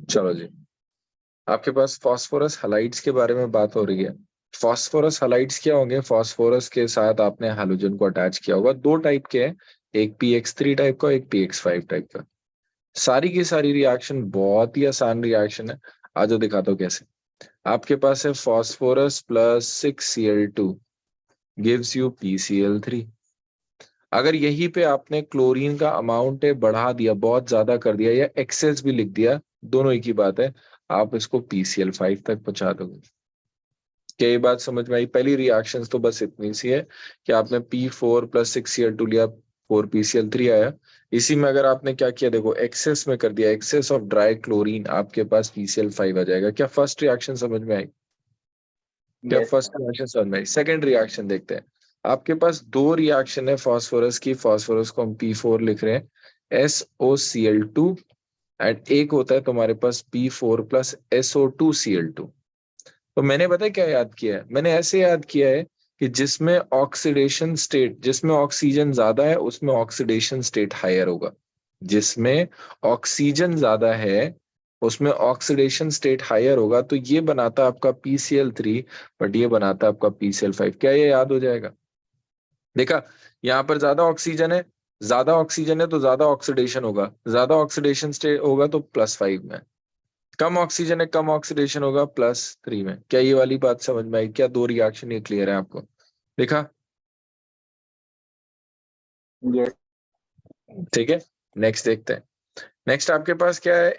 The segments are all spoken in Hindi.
चलो जी, आपके पास फास्फोरस हलाइड्स के बारे में बात हो रही है। फास्फोरस हलाइड्स क्या होंगे? फास्फोरस के साथ आपने हैलोजन को अटैच किया होगा। दो टाइप के हैं, एक PX3 टाइप का, एक PX5 टाइप का। सारी की सारी रिएक्शन बहुत ही आसान रिएक्शन है। आज दिखाता हूँ कैसे। आपके पास है phosphorus plus 6Cl2 gives you PCl3। अगर यहीं पे आपने क्लोरीन का अमाउंट है बढ़ा दिया, बहुत ज्यादा कर दिया, या एक्सेस भी लिख दिया, दोनों एक ही बात है, आप इसको PCl5 तक पहुंचा दोगे। क्या ये बात समझ में आई? पहली रिएक्शन तो बस इतनी सी है कि आपने P4 + 6Cl2 लिया, 4PCl3 आया। इसी में अगर आपने क्या किया, देखो एक्सेस में कर दिया, एक्सेस ऑफ ड्राई क्लोरीन, आपके पास PCl5 आ जाएगा। क्या फर्स्ट रिएक्शन समझ में आई? क्या यस फर्स्ट रिएक्शन समझ में आई? सेकेंड रिएक्शन देखते हैं। आपके पास दो रिएक्शन है फास्फोरस की। फास्फोरस को हम P4 लिख रहे हैं, SOCl2, एंड एक होता है तुम्हारे पास P4 + SO2Cl2। तो मैंने पता है क्या याद किया है? मैंने ऐसे याद किया है कि जिसमें ऑक्सीडेशन स्टेट, जिसमें ऑक्सीजन ज्यादा है उसमें ऑक्सीडेशन स्टेट हायर होगा। जिसमें ऑक्सीजन ज्यादा है उसमें ऑक्सीडेशन स्टेट हायर होगा। तो ये बनाता आपका PCl3, बट ये बनाता आपका PCl5। क्या ये याद हो जाएगा? देखा, यहाँ पर ज्यादा ऑक्सीजन है तो ज्यादा ऑक्सीडेशन होगा, ज्यादा ऑक्सीडेशन स्टेट होगा तो +5 में। कम ऑक्सीजन है, कम ऑक्सीडेशन होगा +3 में। क्या ये वाली बात समझ में आई? क्या दो रिएक्शन ये क्लियर है आपको? देखा? यस। ठीक है, नेक्स्ट देखते हैं। नेक्स्ट आपके पास क्या है?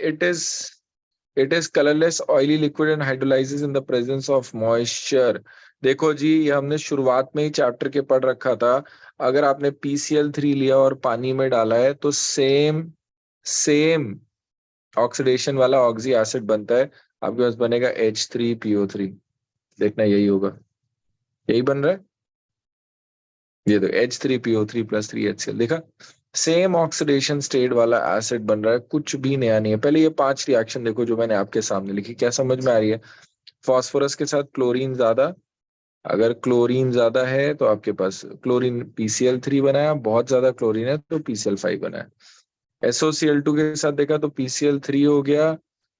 It is colourless oily liquid and hydrolyses in the presence of moisture. देखो जी, ये हमने शुरुआत में ही चैप्टर के पढ़ रखा था। अगर आपने PCl3 लिया और पानी में डाला है तो सेम सेम ऑक्सीडेशन वाला ऑक्सी एसिड बनता है। आपके पास बनेगा H3PO3। देखना यही होगा, यही बन रहा है। ये तो H3PO3 + 3HCl। देखा, सेम ऑक्सीडेशन स्टेट वाला एसिड बन रहा है, कुछ भी नया नहीं है। पहले ये 5 रिएक्शन देखो जो मैंने आपके सामने लिखी, क्या समझ में आ रही है? फास्फोरस के साथ क्लोरीन ज्यादा, अगर क्लोरीन ज्यादा है तो आपके पास क्लोरीन PCl3 बनाया, बहुत ज्यादा क्लोरीन है तो PCl5 बनाया। SOCl2 के साथ देखा तो PCl3 हो गया,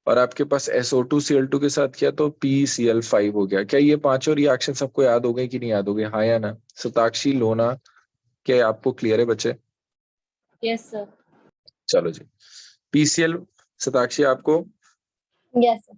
और आपके पास SO2Cl2 के साथ किया तो PCl5 हो गया। क्या ये पांचों रिएक्शन सबको याद हो गए कि नहीं याद हो गए? हाँ या ना? सताक्षी, लोना, क्या आपको क्लियर है बच्चे? Yes sir. चलो जी, PCl, सताक्षी आपको? Yes sir.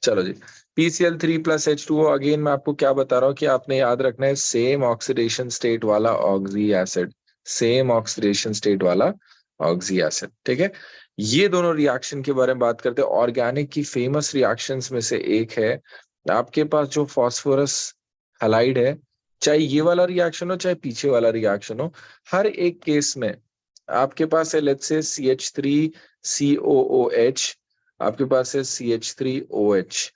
चलो जी, PCl3 + H2O। अगेन मैं आपको क्या बता रहा हूँ कि आपने याद रखना है, सेम ऑक्सीडेशन स्टेट वाला oxy acid, same oxidation state वाला ऑक्सी एसिड। ठीक है, ये दोनों रिएक्शन के बारे में बात करते हैं। ऑर्गेनिक की फेमस रिएक्शंस में से एक है आपके पास जो फास्फोरस हैलाइड है। चाहे ये वाला रिएक्शन हो चाहे पीछे वाला रिएक्शन हो, हर एक केस में आपके पास है, लेट्स से CH3COOH, आपके पास है CH3OH।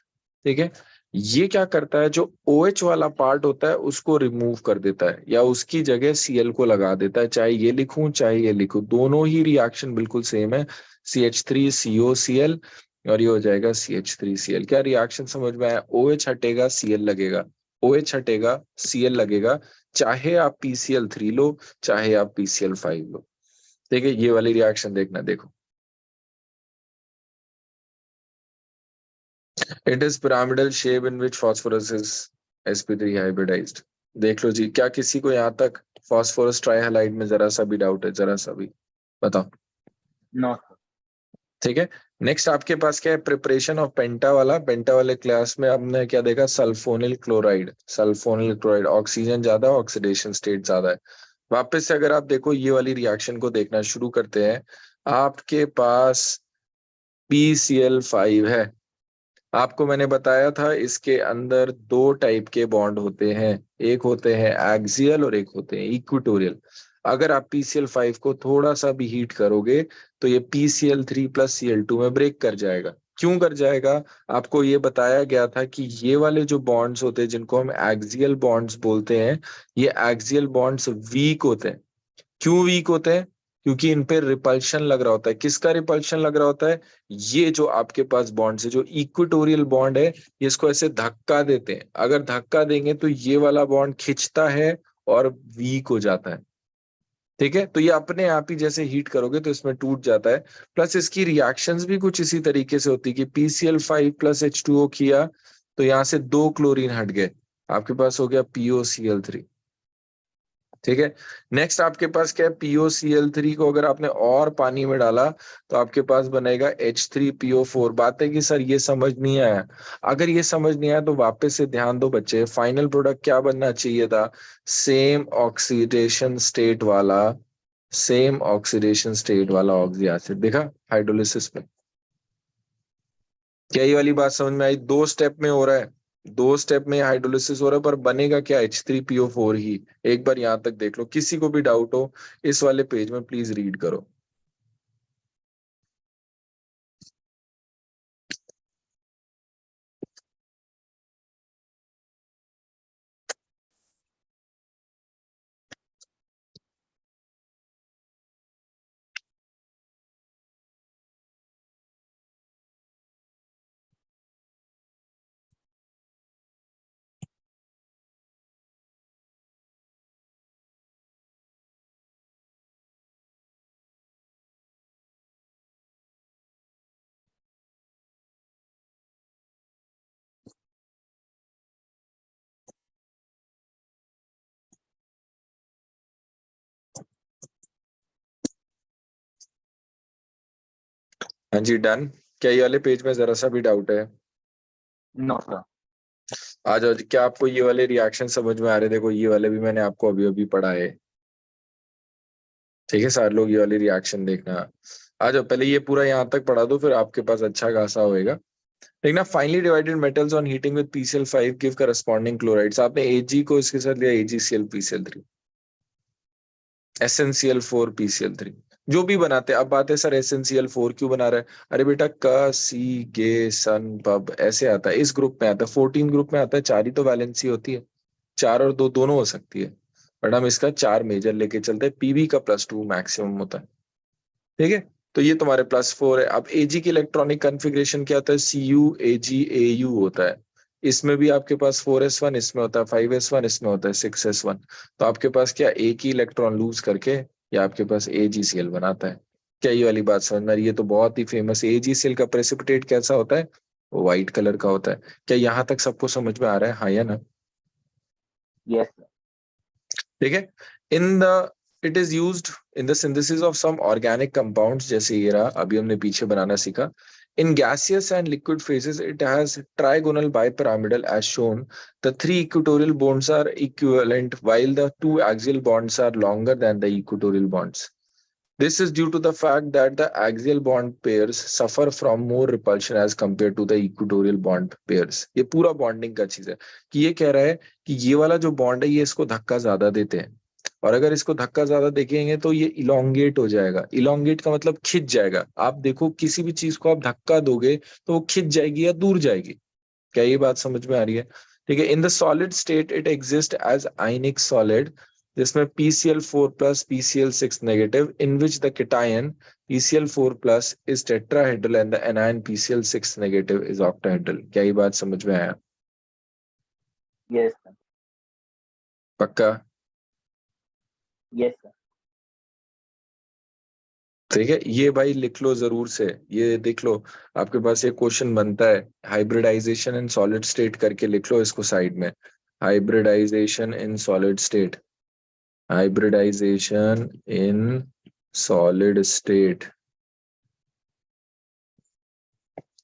ठीक है, ये क्या करता है, जो OH वाला पार्ट होता है उसको रिमूव कर देता है, या उसकी जगह Cl को लगा देता है। चाहे ये लिखूं चाहे ये लिखूं, दोनों ही रिएक्शन बिल्कुल सेम है। CH3COCl, और ये हो जाएगा CH3Cl। क्या रिएक्शन समझ में आया? OH हटेगा Cl लगेगा, OH हटेगा Cl लगेगा, चाहे आप PCl3 लो चाहे आप PCl5 लो। ठीक है, ये वाली रिएक्शन देखना, देखो। It is pyramidal shape in which phosphorus is sp3 hybridised. देख लो जी, क्या किसी को यहाँ तक फास्फोरस ट्राइहालाइड में जरा सा भी डाउट है? जरा सा भी बताओ। नो। ठीक है, नेक्स्ट आपके पास क्या है? प्रिपरेशन ऑफ पेंटा वाला। पेंटा वाले क्लास में हमने क्या देखा? Sulphonyl chloride. Sulphonyl chloride, oxygen ज्यादा, ऑक्सीडेशन स्टेट ज्यादा है। वापस से अगर आप देखो ये वाली रिएक्शन को देखना शुरू करते हैं, आपके पास PCl5 है। आपको मैंने बताया था इसके अंदर दो टाइप के बॉन्ड होते हैं, एक होते हैं एक्सियल और एक होते हैं इक्विटोरियल। अगर आप PCl5 को थोड़ा सा भी हीट करोगे तो ये PCl3 + Cl2 में ब्रेक कर जाएगा। क्यों कर जाएगा? आपको ये बताया गया था कि ये वाले जो बॉन्ड्स होते हैं जिनको हम एक्सियल बॉन्ड्स बोलते हैं, ये एक्सियल बॉन्ड्स वीक होते हैं। क्यों वीक होते हैं? क्योंकि इन पे रिपल्शन लग रहा होता है। किसका रिपल्शन लग रहा होता है? ये जो आपके पास बॉन्ड है, जो इक्वेटोरियल बॉन्ड है, ये इसको ऐसे धक्का देते हैं। अगर धक्का देंगे तो ये वाला बॉन्ड खिंचता है और वीक हो जाता है। ठीक है, तो ये अपने आप ही जैसे हीट करोगे तो इसमें टूट जाता है। प्लस इसकी रिएक्शंस भी कुछ इसी तरीके से होती है कि PCl5 प्लस H2O किया तो यहाँ से 2 क्लोरीन हट गए, आपके पास हो गया POCl3। ठीक है, नेक्स्ट आपके पास क्या है, POCl3 को अगर आपने और पानी में डाला तो आपके पास बनेगा H3PO4। बात है कि सर ये समझ नहीं आया, अगर ये समझ नहीं आया तो वापस से ध्यान दो बच्चे, फाइनल प्रोडक्ट क्या बनना चाहिए था, सेम ऑक्सीडेशन स्टेट वाला, सेम ऑक्सीडेशन स्टेट वाला ऑक्सी एसिड। देखा हाइड्रोलिसिस में, क्या ये वाली बात समझ में आई? 2 स्टेप में हो रहा है, 2 स्टेप में हाइड्रोलिसिस हो रहा है, पर बनेगा क्या, H3PO4 ही। एक बार यहां तक देख लो, किसी को भी डाउट हो इस वाले पेज में प्लीज रीड करो। हाँ जी, डन। क्या ये वाले पेज में जरा सा भी डाउट है? No sir. आ जाओ जी। क्या आपको ये वाले रिएक्शन समझ में आ रहे? देखो ये वाले भी मैंने आपको अभी अभी पढ़ा है। ठीक है, सारे लोग ये वाली रिएक्शन देखना। आ जाओ, पहले ये पूरा यहाँ तक पढ़ा दो, फिर आपके पास अच्छा खासा होएगा। देखना, finally divided metals on heating with PCl5 give corresponding chlorides. आपने Ag को इसके साथ लिया, AgCl SnCl4 PCl3, जो भी बनाते हैं। अब बात है सर SnCl4 क्यों बना रहा है? अरे बेटा, क सी गे सन पब ऐसे आता है, इस ग्रुप में आता है, 14 ग्रुप में आता है, 4 ही तो वैलेंसी होती है, 4 और 2 दोनों हो सकती है, बट हम इसका 4 मेजर लेके चलते हैं, पीवी का +2 मैक्सिमम होता है। ठीक है, तो ये तुम्हारे +4 है। अब Ag की इलेक्ट्रॉनिक कॉन्फ़िगरेशन क्या होता है, CuAgAu होता है। इसमें भी आपके पास 4s1 इसमें होता है, 5s1 इसमें होता है, 6s1। तो आपके पास क्या, एक ही इलेक्ट्रॉन लूज करके ये आपके पास AgCl बनाता है। क्या ये वाली बात समझ में आ रही है? ये तो बहुत ही फेमस AgCl का प्रेसिपिटेट कैसा होता है, वो व्हाइट कलर का होता है। क्या यहाँ तक सबको समझ में आ रहा है, हाँ या ना? Yes sir. ठीक है, in the it is used in the synthesis of some organic compounds, जैसे ये रहा, अभी हमने पीछे बनाना सीखा। इन gaseous and liquid phases it has trigonal bipyramidal as shown. The 3 equatorial bonds are equivalent while the 2 axial bonds are longer than the equatorial bonds. This is due to the fact that the axial bond pairs suffer from more repulsion as compared to the equatorial bond pairs. ये पूरा बॉन्डिंग का चीज है कि ये कह रहा है कि ये वाला जो बॉन्ड है ये इसको धक्का ज्यादा देते हैं, और अगर इसको धक्का ज्यादा देखेंगे तो ये इलोंगेट हो जाएगा। इलोंगेट का मतलब खिंच जाएगा। आप देखो किसी भी चीज को आप धक्का दोगे तो वो खिंच जाएगी या दूर जाएगी। क्या ये बात समझ में आ रही है? ठीक है, in the solid state it exist as ionic solid, जिसमें PCl4 plus PCl6 negative, in which the cation PCl4 plus is tetrahedral and the anion PCl6 negative is octahedral. क्या ये बात समझ में आया? Yes sir. पक्का? Yes sir. ठीक है, ये भाई लिख लो जरूर से, ये देख लो, आपके पास ये क्वेश्चन बनता है, हाइब्रिडाइजेशन इन सॉलिड स्टेट करके लिख लो इसको साइड में। Hybridisation in solid state, hybridisation in solid state.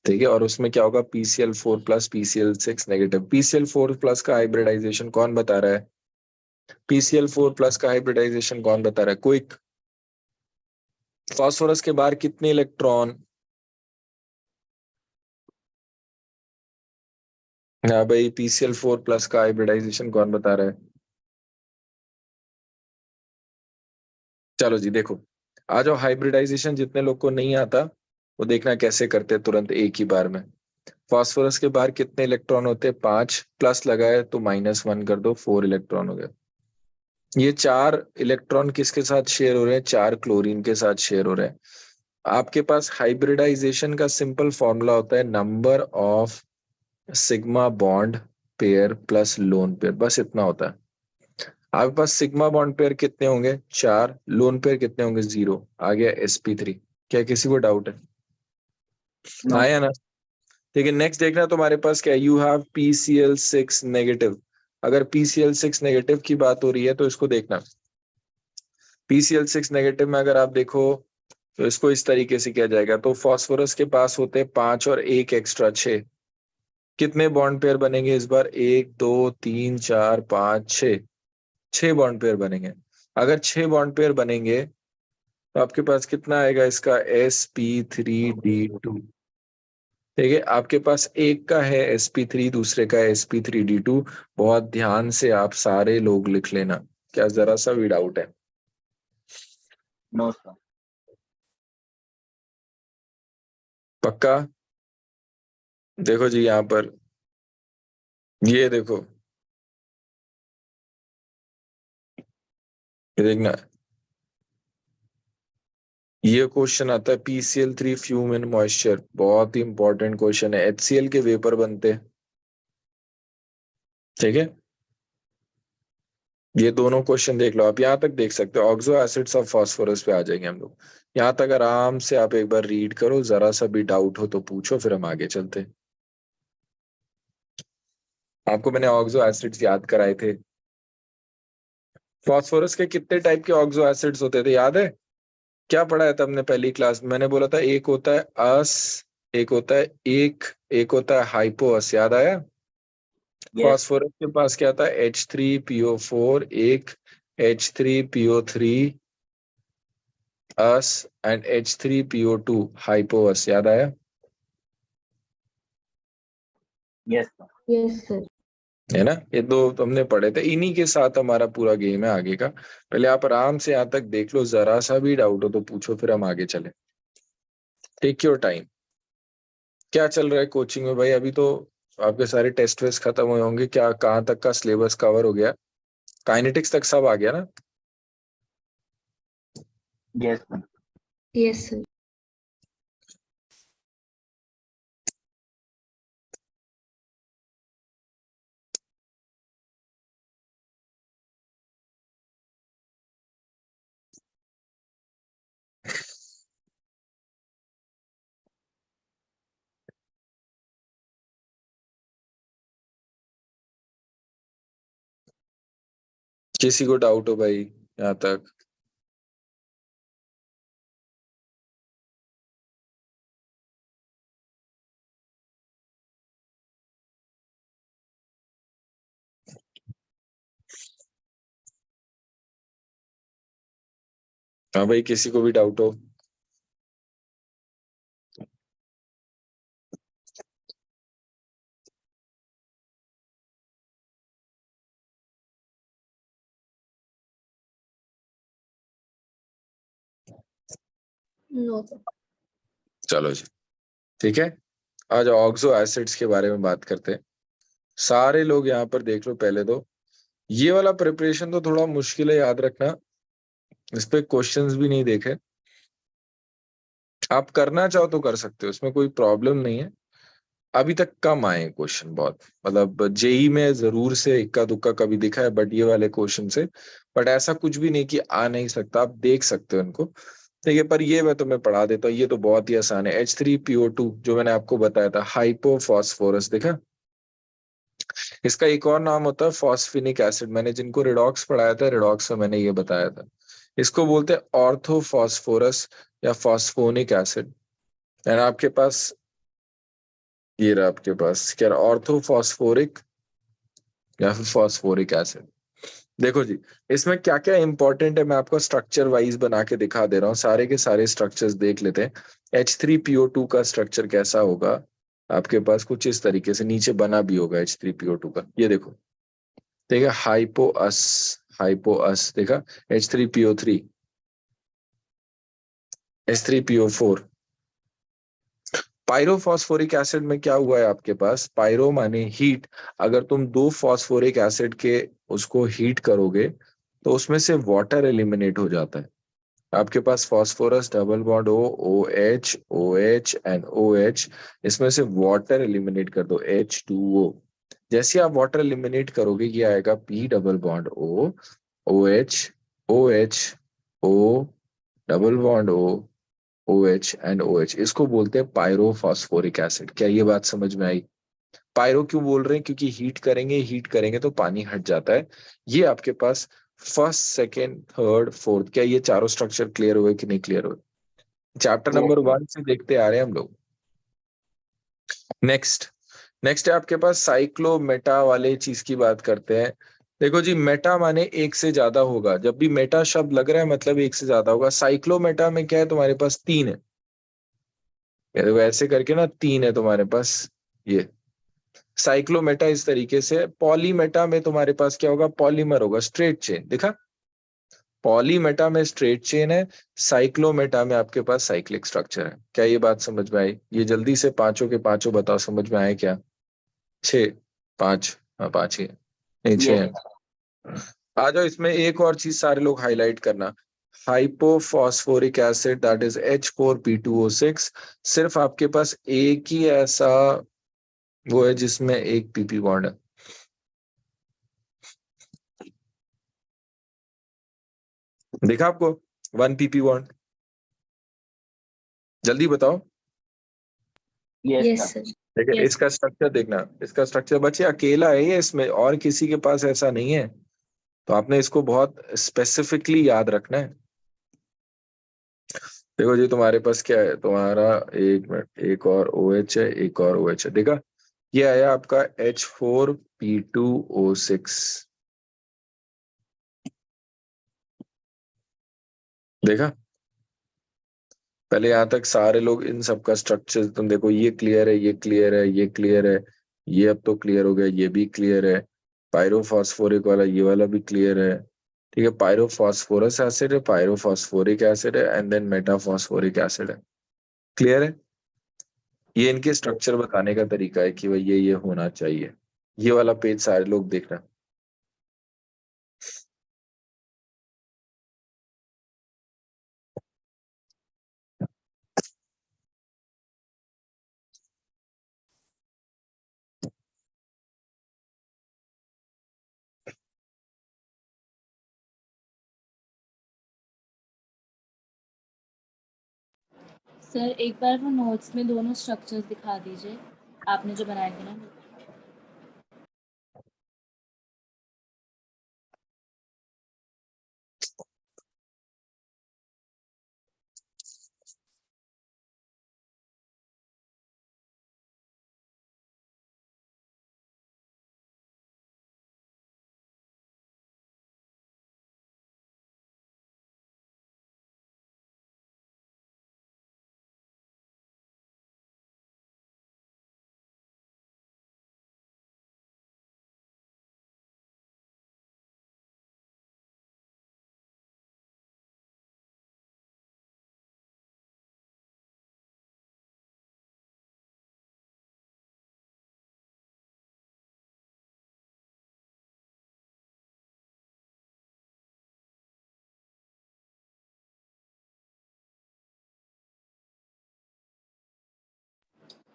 ठीक है, और उसमें क्या होगा, PCl4 plus PCl6 negative. PCl4 plus का हाइब्रिडाइजेशन कौन बता रहा है? PCl4 प्लस का हाइब्रिडाइजेशन कौन बता रहा है? क्विक। फास्फोरस के बाहर कितने इलेक्ट्रॉन? हाँ भाई, PCl4 प्लस का हाइब्रिडाइजेशन कौन बता रहा है? चलो जी देखो, आ जाओ, हाइब्रिडाइजेशन जितने लोग को नहीं आता वो देखना कैसे करते हैं तुरंत एक ही बार में। फास्फोरस के बाहर कितने इलेक्ट्रॉन होते हैं? 5, प्लस लगाए तो -1 कर दो, 4 इलेक्ट्रॉन हो गए। ये 4 इलेक्ट्रॉन किसके साथ शेयर हो रहे हैं? 4 क्लोरीन के साथ शेयर हो रहे हैं। आपके पास हाइब्रिडाइजेशन का सिंपल फॉर्मूला होता है number of sigma bond pair plus lone pair, बस इतना होता है। आपके पास सिग्मा बॉन्ड पेयर कितने होंगे? 4। लोन पेयर कितने होंगे? 0। आ गया sp3। क्या किसी को डाउट है? No. आया ना? ठीक है, नेक्स्ट देखना तुम्हारे पास क्या है, यू हैव PCl6 नेगेटिव। अगर PCl6 नेगेटिव की बात हो रही है तो इसको देखना, PCl6 नेगेटिव में अगर आप देखो तो इसको इस तरीके से किया जाएगा। तो फास्फोरस के पास होते हैं 5 और 1 एक्स्ट्रा 6। कितने बॉन्ड पेयर बनेंगे इस बार? 1 2 3 4 5 6। 6 बॉन्ड पेयर बनेंगे। अगर 6 बॉन्ड पेयर बनेंगे तो आपके पास कितना आएगा इसका? sp3d2। ठीक है, आपके पास एक का है sp3, दूसरे का है sp3d2। बहुत ध्यान से आप सारे लोग लिख लेना। क्या जरा सा भी डाउट है? No, sir. पक्का? देखो जी यहाँ पर, ये देखो, ये देखना, ये क्वेश्चन आता है PCl3 फ्यूम इन मॉइस्चर। बहुत ही इंपॉर्टेंट क्वेश्चन है। HCl के वेपर बनते हैं। ठीक है, ये दोनों क्वेश्चन देख लो आप, यहाँ तक देख सकते हो। ऑक्सो एसिड्स ऑफ फास्फोरस पे आ जाएंगे हम लोग। यहाँ तक आराम से आप एक बार रीड करो, जरा सा भी डाउट हो तो पूछो, फिर हम आगे चलते हैं। आपको मैंने ऑक्सो एसिड्स याद कराए थे। फास्फोरस के कितने टाइप के ऑक्सो एसिड्स होते थे, याद है? क्या पढ़ाया था हमने पहली क्लास में? मैंने बोला था एक होता है अस, एक होता है एक होता है हाइपोअस। याद आया? Yes. फास्फोरस के पास क्या था? H3PO4, एक H3PO3 अस एंड H3PO2 हाइपोअस। याद आया? Yes, sir. Yes, sir. है ना? ये दो तो हमने पढ़े थे, इन्हीं के साथ हमारा पूरा गेम है आगे का। पहले आप आराम से यहाँ तक देख लो, जरा सा भी डाउट हो तो पूछो, फिर हम आगे चले। Take your time. क्या चल रहा है कोचिंग में भाई? अभी तो आपके सारे टेस्ट वेस्ट खत्म हुए होंगे। क्या कहाँ तक का सिलेबस कवर हो गया? काइनेटिक्स तक सब आ गया ना? Yes, sir. Yes, sir. किसी को डाउट हो भाई यहाँ तक? हाँ भाई, किसी को भी डाउट हो? No, sir. चलो जी, ठीक है। आज ऑक्सो एसिड्स के बारे में बात करते हैं। सारे लोग यहाँ पर देख लो पहले तो। ये वाला प्रिपरेशन तो थोड़ा मुश्किल है, याद रखना। इस पे क्वेश्चंस भी नहीं देखे। आप करना चाहो तो कर सकते हो, इसमें कोई प्रॉब्लम नहीं है। अभी तक कम आए क्वेश्चन बहुत, मतलब जेई में जरूर से इक्का दुक्का कभी दिखा है, बट ये वाले क्वेश्चन से, बट ऐसा कुछ भी नहीं कि आ नहीं सकता, आप देख सकते हो इनको। ठीक है, पर ये मैं तुम्हें पढ़ा देता हूँ, ये तो बहुत ही आसान है। H3PO2 जो मैंने आपको बताया था, हाइपोफॉस्फोरस, देखा? इसका एक और नाम होता है फॉस्फेनिक एसिड। मैंने जिनको रिडॉक्स पढ़ाया था, रिडॉक्स में मैंने ये बताया था। इसको बोलते हैं ऑर्थोफॉस्फोरस या फॉस्फोनिक एसिड। एंड आपके पास ये रहा, आपके पास क्या रहा? ऑर्थोफॉस्फोरिक या फिर फॉस्फोरिक एसिड। देखो जी, इसमें क्या क्या इंपॉर्टेंट है मैं आपको स्ट्रक्चर वाइज बना के दिखा दे रहा हूँ। सारे के सारे स्ट्रक्चर्स देख लेते हैं। H3PO2 का स्ट्रक्चर कैसा होगा? आपके पास कुछ इस तरीके से नीचे बना भी होगा H3PO2 का। ये देखो, ठीक है, हाइपोअस, हाइपोअस देखा? H3PO3, H3PO4। पायरोफॉस्फोरिक एसिड में क्या हुआ है आपके पास? पायरो माने हीट। अगर तुम दो फॉस्फोरिक एसिड के उसको हीट करोगे तो उसमें से वाटर एलिमिनेट हो जाता है। आपके पास phosphorus double bond O H and O H, इसमें से वाटर एलिमिनेट कर दो H2O। जैसे आप वाटर एलिमिनेट करोगे ये आएगा P double bond O, OH, OH, O, double bond O, OH and OH, इसको बोलते हैं पायरोफॉस्फोरिक एसिड। क्या ये बात समझ में आई? पायरो क्यों बोल रहे हैं? क्योंकि हीट करेंगे तो पानी हट जाता है। ये आपके पास फर्स्ट, सेकेंड, थर्ड, फोर्थ, क्या ये चारों स्ट्रक्चर क्लियर हुए कि नहीं क्लियर हुए? Chapter Yes, number sir. 1 से देखते आ रहे हैं हम लोग। नेक्स्ट नेक्स्ट है आपके पास साइक्लोमेटा वाले चीज की बात करते हैं। देखो जी, मेटा माने एक से ज्यादा होगा। जब भी मेटा शब्द लग रहा है मतलब एक से ज्यादा होगा। साइक्लोमेटा में क्या है? तुम्हारे पास 3 है। ये देखो ऐसे करके ना 3 है तुम्हारे पास। ये साइक्लोमेटा इस तरीके से। पॉलीमेटा में तुम्हारे पास क्या होगा? पॉलीमर होगा, स्ट्रेट चेन। देखा, पॉलीमेटा में स्ट्रेट चेन है, साइक्लोमेटा में आपके पास साइक्लिक स्ट्रक्चर है। क्या ये बात समझ में आई? ये जल्दी से पांचों के पांचों बताओ, समझ में आए क्या? 6, 5, हाँ 5 ही है, नहीं 6 Yes, है। आ जाओ, इसमें एक और चीज सारे लोग हाईलाइट करना। Hypophosphoric acid, that is H4P2O6। सिर्फ आपके पास एक ही ऐसा वो है जिसमें एक पीपी बॉन्ड है। देखा आपको? 1 पीपी बॉन्ड। जल्दी बताओ। yes, Yes, sir. sir. ठीक है, Yes. इसका स्ट्रक्चर देखना। इसका स्ट्रक्चर बच्चे अकेला है ये, इसमें और किसी के पास ऐसा नहीं है। तो आपने इसको बहुत स्पेसिफिकली याद रखना है। देखो जी, तुम्हारे पास क्या है? तुम्हारा, एक मिनट, एक और OH है, एक और OH है। देखा, ये आया आपका H4P2O6। देखा, पहले यहां तक सारे लोग इन सब का स्ट्रक्चर तुम देखो। ये क्लियर है, ये क्लियर है, ये क्लियर है, ये अब तो क्लियर हो गया, ये भी क्लियर है। पायरोफॉस्फोरिक वाला, ये वाला भी क्लियर है। ठीक है, पायरोफॉस्फोरस एसिड है, पायरोफॉस्फोरिक एसिड है, एंड देन मेटाफॉस्फोरिक एसिड है। क्लियर है? ये इनके स्ट्रक्चर बताने का तरीका है कि भाई ये होना चाहिए। ये वाला पेज सारे लोग देखना। सर एक बार वो नोट्स में दोनों स्ट्रक्चर्स दिखा दीजिए, आपने जो बनाए थे ना।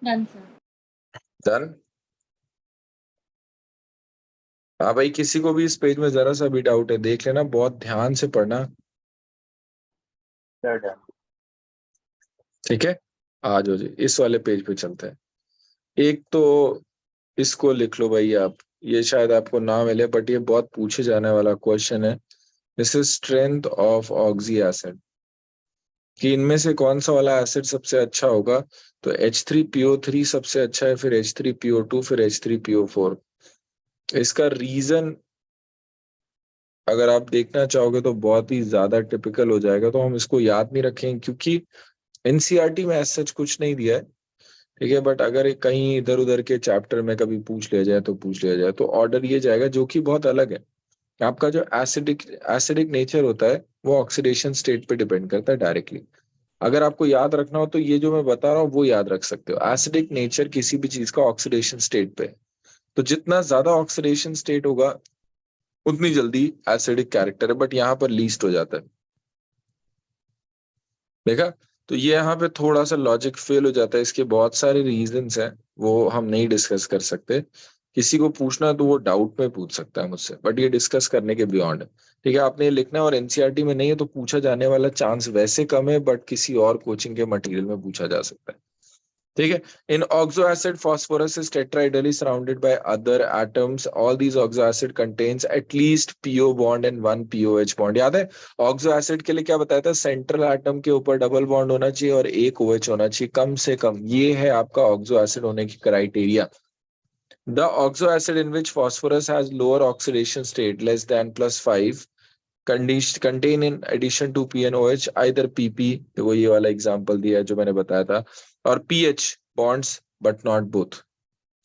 Done sir. डन। हाँ भाई, किसी को भी इस पेज में जरा सा भी डाउट है देख लेना, बहुत ध्यान से पढ़ना। Sir, done. ठीक है, आ जाओ जी, इस वाले पेज पे चलते हैं। एक तो इसको लिख लो भाई आप। ये शायद आपको ना मिले बट ये बहुत पूछे जाने वाला क्वेश्चन है। This is strength of oxy acid, कि इनमें से कौन सा वाला एसिड सबसे अच्छा होगा। तो H3PO3 सबसे अच्छा है, फिर H3PO2, फिर H3PO4। इसका रीजन अगर आप देखना चाहोगे तो बहुत ही ज्यादा टिपिकल हो जाएगा, तो हम इसको याद नहीं रखेंगे क्योंकि एनसीईआरटी में ऐसा कुछ नहीं दिया है। ठीक है, बट अगर कहीं इधर उधर के चैप्टर में कभी पूछ लिया जाए तो पूछ लिया जाए, तो ऑर्डर ये जाएगा जो कि बहुत अलग है। आपका जो एसिडिक एसिडिक नेचर होता है वो ऑक्सीडेशन स्टेट पे डिपेंड करता है डायरेक्टली। अगर आपको याद रखना हो तो ये जो मैं बता रहा हूँ वो याद रख सकते हो। एसिडिक नेचर किसी भी चीज का ऑक्सीडेशन स्टेट पे है। तो जितना ज्यादा ऑक्सीडेशन स्टेट होगा उतनी जल्दी एसिडिक कैरेक्टर है, बट यहाँ पर लीस्ट हो जाता है। देखा, तो ये यहाँ पे थोड़ा सा लॉजिक फेल हो जाता है। इसके बहुत सारे रीजंस हैं, वो हम नहीं डिस्कस कर सकते। किसी को पूछना है तो वो डाउट में पूछ सकता है मुझसे, बट ये डिस्कस करने के बियॉन्ड है। ठीक है, आपने ये लिखना है और एनसीईआरटी में नहीं है तो पूछा जाने वाला चांस वैसे कम है, बट किसी और कोचिंग के मटेरियल में पूछा जा सकता है। ठीक है, in oxo acid phosphorus is tetrahedrally surrounded by other atoms. All these oxo acid contains at least PO bond and one POH bond. याद है ऑक्सो एसिड के लिए क्या बताया था, सेंट्रल एटम के ऊपर डबल बॉन्ड होना चाहिए और एक OH होना चाहिए कम से कम। ये है आपका ऑक्सो एसिड होने की criteria. The oxo acid in which phosphorus has lower oxidation state less than +5 contain in addition to PNOH either PP, देखो ये वाला एग्जांपल दिया है जो मैंने बताया था, और PH bonds but not both।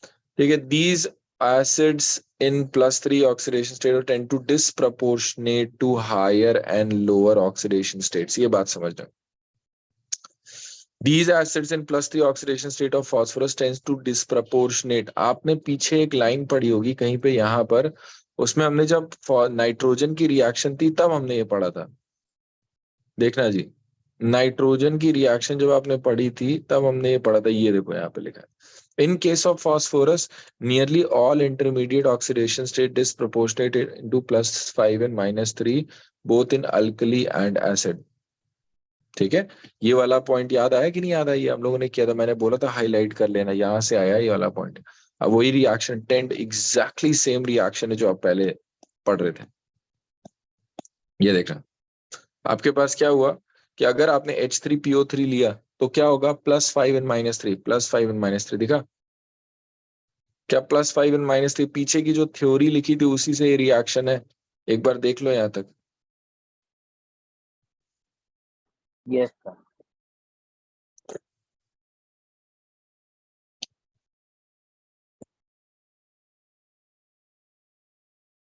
ठीक है, these acids in +3 oxidation state tend to disproportionate to higher and lower oxidation states। ये बात समझना। These acids in +3 oxidation state of phosphorus tends to disproportionate। आपने पीछे एक लाइन पढ़ी होगी कहीं पे यहाँ पर, उसमें हमने जब नाइट्रोजन की रिएक्शन थी तब हमने ये पढ़ा था। देखना जी, नाइट्रोजन की रिएक्शन जब आपने पढ़ी थी तब हमने ये पढ़ा था। ये देखो यहाँ पे लिखा है, in case of phosphorus nearly all intermediate oxidation state disproportionate into +5 and -3 both in alkali and acid। ठीक है, ये वाला पॉइंट याद आया कि नहीं याद आया, ये हम लोगों ने किया था, मैंने बोला था हाईलाइट कर लेना, यहां से आया ये वाला पॉइंट। अब वही reaction tend exactly same reaction है जो आप पहले पढ़ रहे थे। ये देखना, आपके पास क्या हुआ कि अगर आपने H3PO3 लिया तो क्या होगा, +5 and -3, +5 and -3 दिखा क्या, +5 and -3 पीछे की जो थ्योरी लिखी थी उसी से ये रिएक्शन है। एक बार देख लो यहां तक। Yes, sir.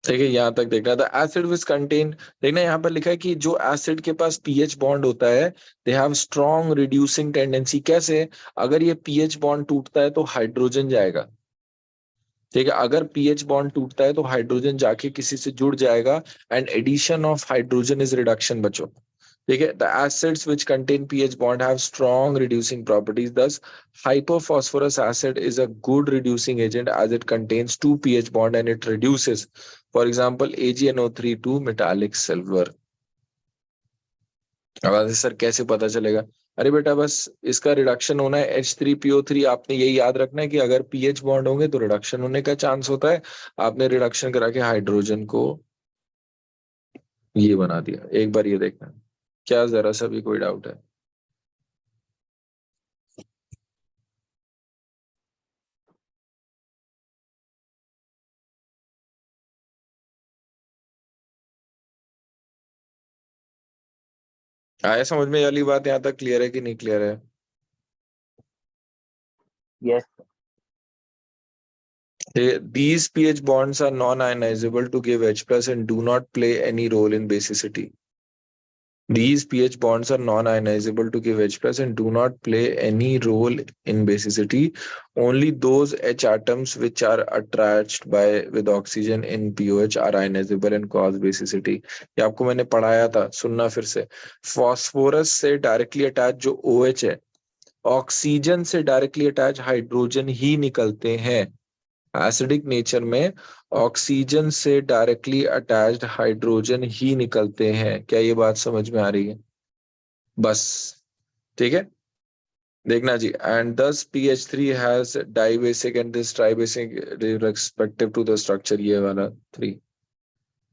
ठीक है, यहां तक देखना था। एसिड विच कंटेन, देखना यहाँ पर लिखा है कि जो एसिड के पास पीएच बॉन्ड होता है they have strong reducing tendency. कैसे, अगर ये पीएच बॉन्ड टूटता है तो हाइड्रोजन जाएगा। ठीक है, अगर पीएच बॉन्ड टूटता है तो हाइड्रोजन जाके किसी से जुड़ जाएगा, and addition of hydrogen is reduction बच्चों। ठीक है, the acids which contain PH bond have strong reducing properties. This hypophosphorus acid is a good reducing agent as it contains two pH bond and it reduces, for example, AgNO3 to metallic silver। अब सर कैसे पता चलेगा, अरे बेटा बस इसका रिडक्शन होना है H3PO3। आपने यही याद रखना है कि अगर पीएच बॉन्ड होंगे तो रिडक्शन होने का चांस होता है। आपने रिडक्शन करा के हाइड्रोजन को ये बना दिया। एक बार ये देखना, क्या जरा सा भी कोई डाउट है? आया समझ में ये वाली बात, यहाँ तक क्लियर है कि नहीं क्लियर है? Yes, sir. These pH bonds are non-ionizable to give H plus and do not play any role in basicity। These pH bonds are non-ionizable to give H plus and do not play any role in basicity. Only those H atoms which are attached by with oxygen in POH are ionizable and cause basicity। ये आपको मैंने पढ़ाया था, सुनना फिर से। फॉस्फोरस से डायरेक्टली अटैच जो OH है, ऑक्सीजन से डायरेक्टली अटैच हाइड्रोजन ही निकलते हैं। एसिडिक नेचर में ऑक्सीजन से डायरेक्टली अटैच्ड हाइड्रोजन ही निकलते हैं। क्या ये बात समझ में आ रही है? बस, ठीक है, देखना जी। And this PH3 has dibasic and this tribasic respective to the structure, ये वाला 3।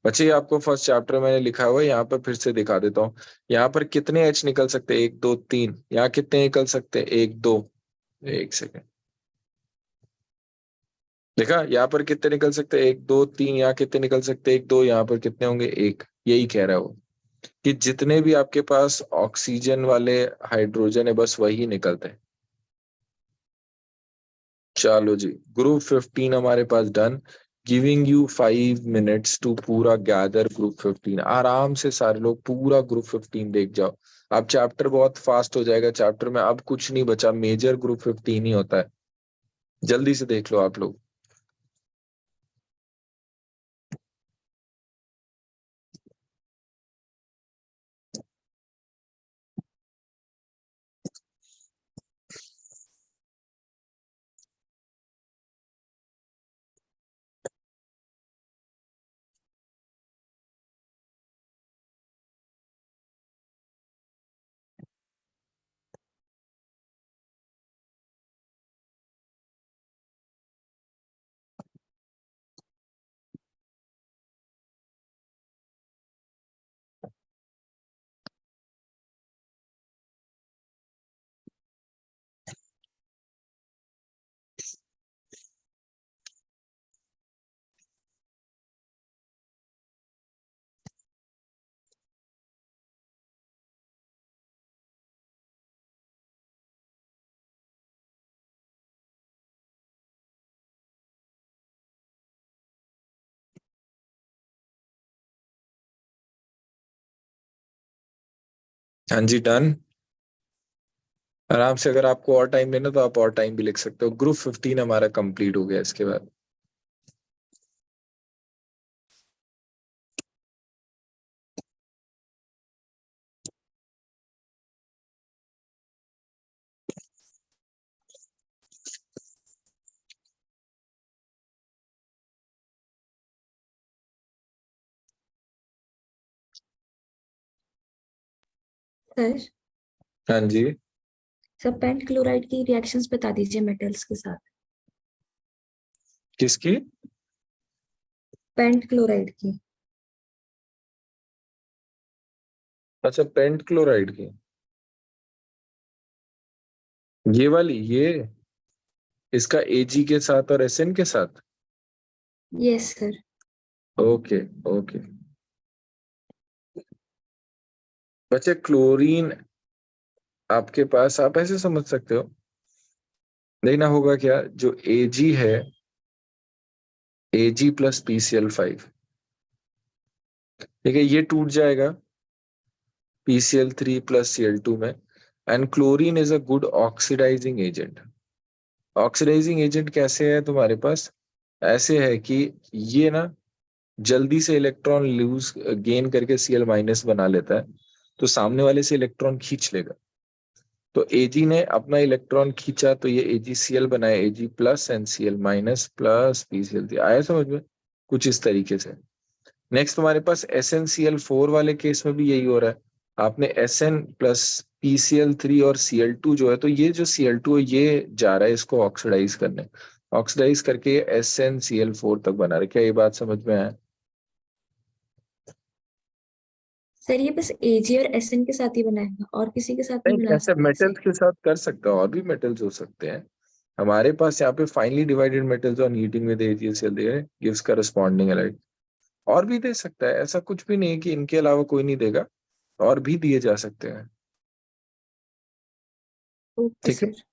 बच्चे ये आपको फर्स्ट चैप्टर में लिखा हुआ है, यहाँ पर फिर से दिखा देता हूँ। यहाँ पर कितने H निकल सकते हैं, 1 2 3। यहाँ कितने निकल सकते हैं, 1 2। एक सेकेंड, देखा यहाँ पर कितने निकल सकते हैं, 1 2 3। यहाँ कितने निकल सकते हैं, 1 2। यहाँ पर कितने होंगे, 1। यही कह रहा है वो कि जितने भी आपके पास ऑक्सीजन वाले हाइड्रोजन है बस वही निकलते हैं। चलो जी, ग्रुप 15 हमारे पास done. Giving you 5 minutes to पूरा गैदर ग्रुप 15। आराम से सारे लोग पूरा ग्रुप 15 देख जाओ। अब चैप्टर बहुत फास्ट हो जाएगा, चैप्टर में अब कुछ नहीं बचा, मेजर ग्रुप 15 ही होता है। जल्दी से देख लो आप लोग। हाँ जी, डन। आराम से, अगर आपको और टाइम लेना तो आप और टाइम भी लिख सकते हो। ग्रुप 15 हमारा कंप्लीट हो गया इसके बाद। सर हाँ जी, सर पेंट क्लोराइड की रिएक्शंस बता दीजिए मेटल्स के साथ। किसकी? पेंट क्लोराइड की। अच्छा, पेंट क्लोराइड की, ये वाली, ये इसका Ag के साथ और Sn के साथ। Yes sir. Okay, okay. बच्चे क्लोरीन आपके पास, आप ऐसे समझ सकते हो, देखना होगा क्या, जो Ag है, Ag प्लस PCl5, ठीक है, ये टूट जाएगा PCl3 प्लस Cl2 में। And chlorine is a good oxidising agent. Oxidising agent कैसे है तुम्हारे पास? ऐसे है कि ये ना जल्दी से इलेक्ट्रॉन लूज गेन करके Cl माइनस बना लेता है, तो सामने वाले से इलेक्ट्रॉन खींच लेगा। तो Ag ने अपना इलेक्ट्रॉन खींचा तो ये AgCl बनाया, Ag plus and Cl minus plus PCl3। आया समझ में? कुछ इस तरीके से। नेक्स्ट तुम्हारे पास SnCl4 वाले केस में भी यही हो रहा है। आपने Sn प्लस PCl3 और Cl2 जो है, तो ये जो Cl2 है ये जा रहा है इसको ऑक्सीडाइज करने, ऑक्सीडाइज करके SnCl4 तक बना रहा है। क्या ये बात समझ में आया? सर ये बस Ag और Sn के साथ ही बनाएगा और किसी के साथ नहीं नहीं, बना ऐसे सकता इसे? मेटल्स के साथ कर सकता है, और भी मेटल्स हो सकते हैं। हमारे पास यहाँ पे finally divided metals on heating with AgCl gives corresponding allied. और भी दे सकता है, ऐसा कुछ भी नहीं है कि इनके अलावा कोई नहीं देगा, और भी दिए जा सकते हैं। ओके ठीक है। सर।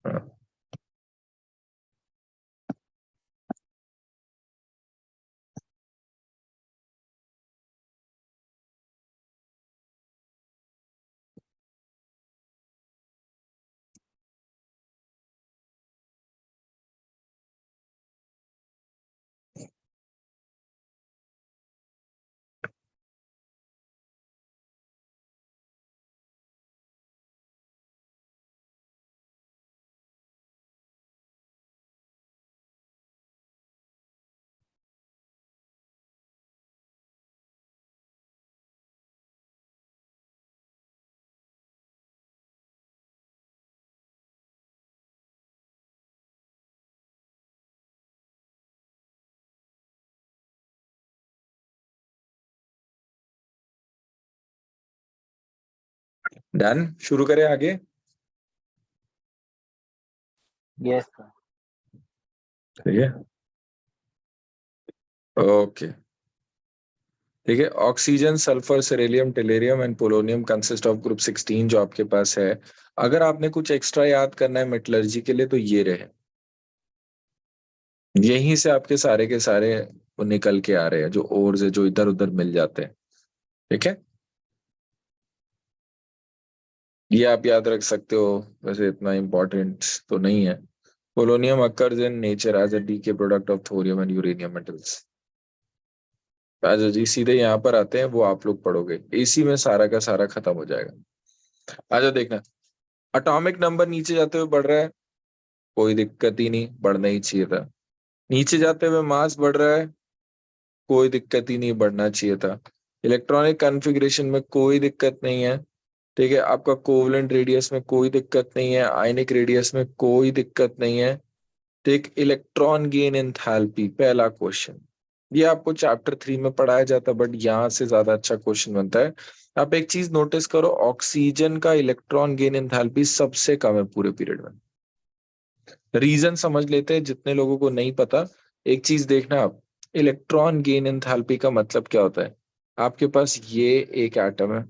हाँ। डन, शुरू करें आगे। Yes, sir. ठीक है, ओके। ठीक है, oxygen, sulphur, selenium, tellurium and polonium consist of group 16 जो आपके पास है। अगर आपने कुछ एक्स्ट्रा याद करना है मेटलर्जी के लिए तो ये रहे, यहीं से आपके सारे के सारे वो निकल के आ रहे हैं, जो ओर्स है जो इधर उधर मिल जाते हैं। ठीक है, ये आप याद रख सकते हो, वैसे इतना इंपॉर्टेंट तो नहीं है। Polonium occurs in nature as a decay product of thorium and uranium metals. Raja ji सीधे यहाँ पर आते हैं, वो आप लोग पढ़ोगे, इसी में सारा का सारा खत्म हो जाएगा। आजा देखना, एटॉमिक नंबर नीचे जाते हुए बढ़ रहा है, कोई दिक्कत ही नहीं, बढ़ना ही चाहिए था। नीचे जाते हुए मास बढ़ रहा है, कोई दिक्कत ही नहीं, बढ़ना चाहिए था। इलेक्ट्रॉनिक कॉन्फ़िगरेशन में कोई दिक्कत नहीं है। ठीक है, आपका कोवलेंट रेडियस में कोई दिक्कत नहीं है, आयनिक रेडियस में कोई दिक्कत नहीं है। ठीक, इलेक्ट्रॉन गेन एंथैल्पी पहला क्वेश्चन, ये आपको चैप्टर 3 में पढ़ाया जाता है, बट यहाँ से ज्यादा अच्छा क्वेश्चन बनता है। आप एक चीज नोटिस करो, ऑक्सीजन का इलेक्ट्रॉन गेन एंथैल्पी सबसे कम है पूरे पीरियड में। रीजन समझ लेते हैं जितने लोगों को नहीं पता। एक चीज देखना आप, इलेक्ट्रॉन गेन एंथैल्पी का मतलब क्या होता है। आपके पास ये एक एटम है,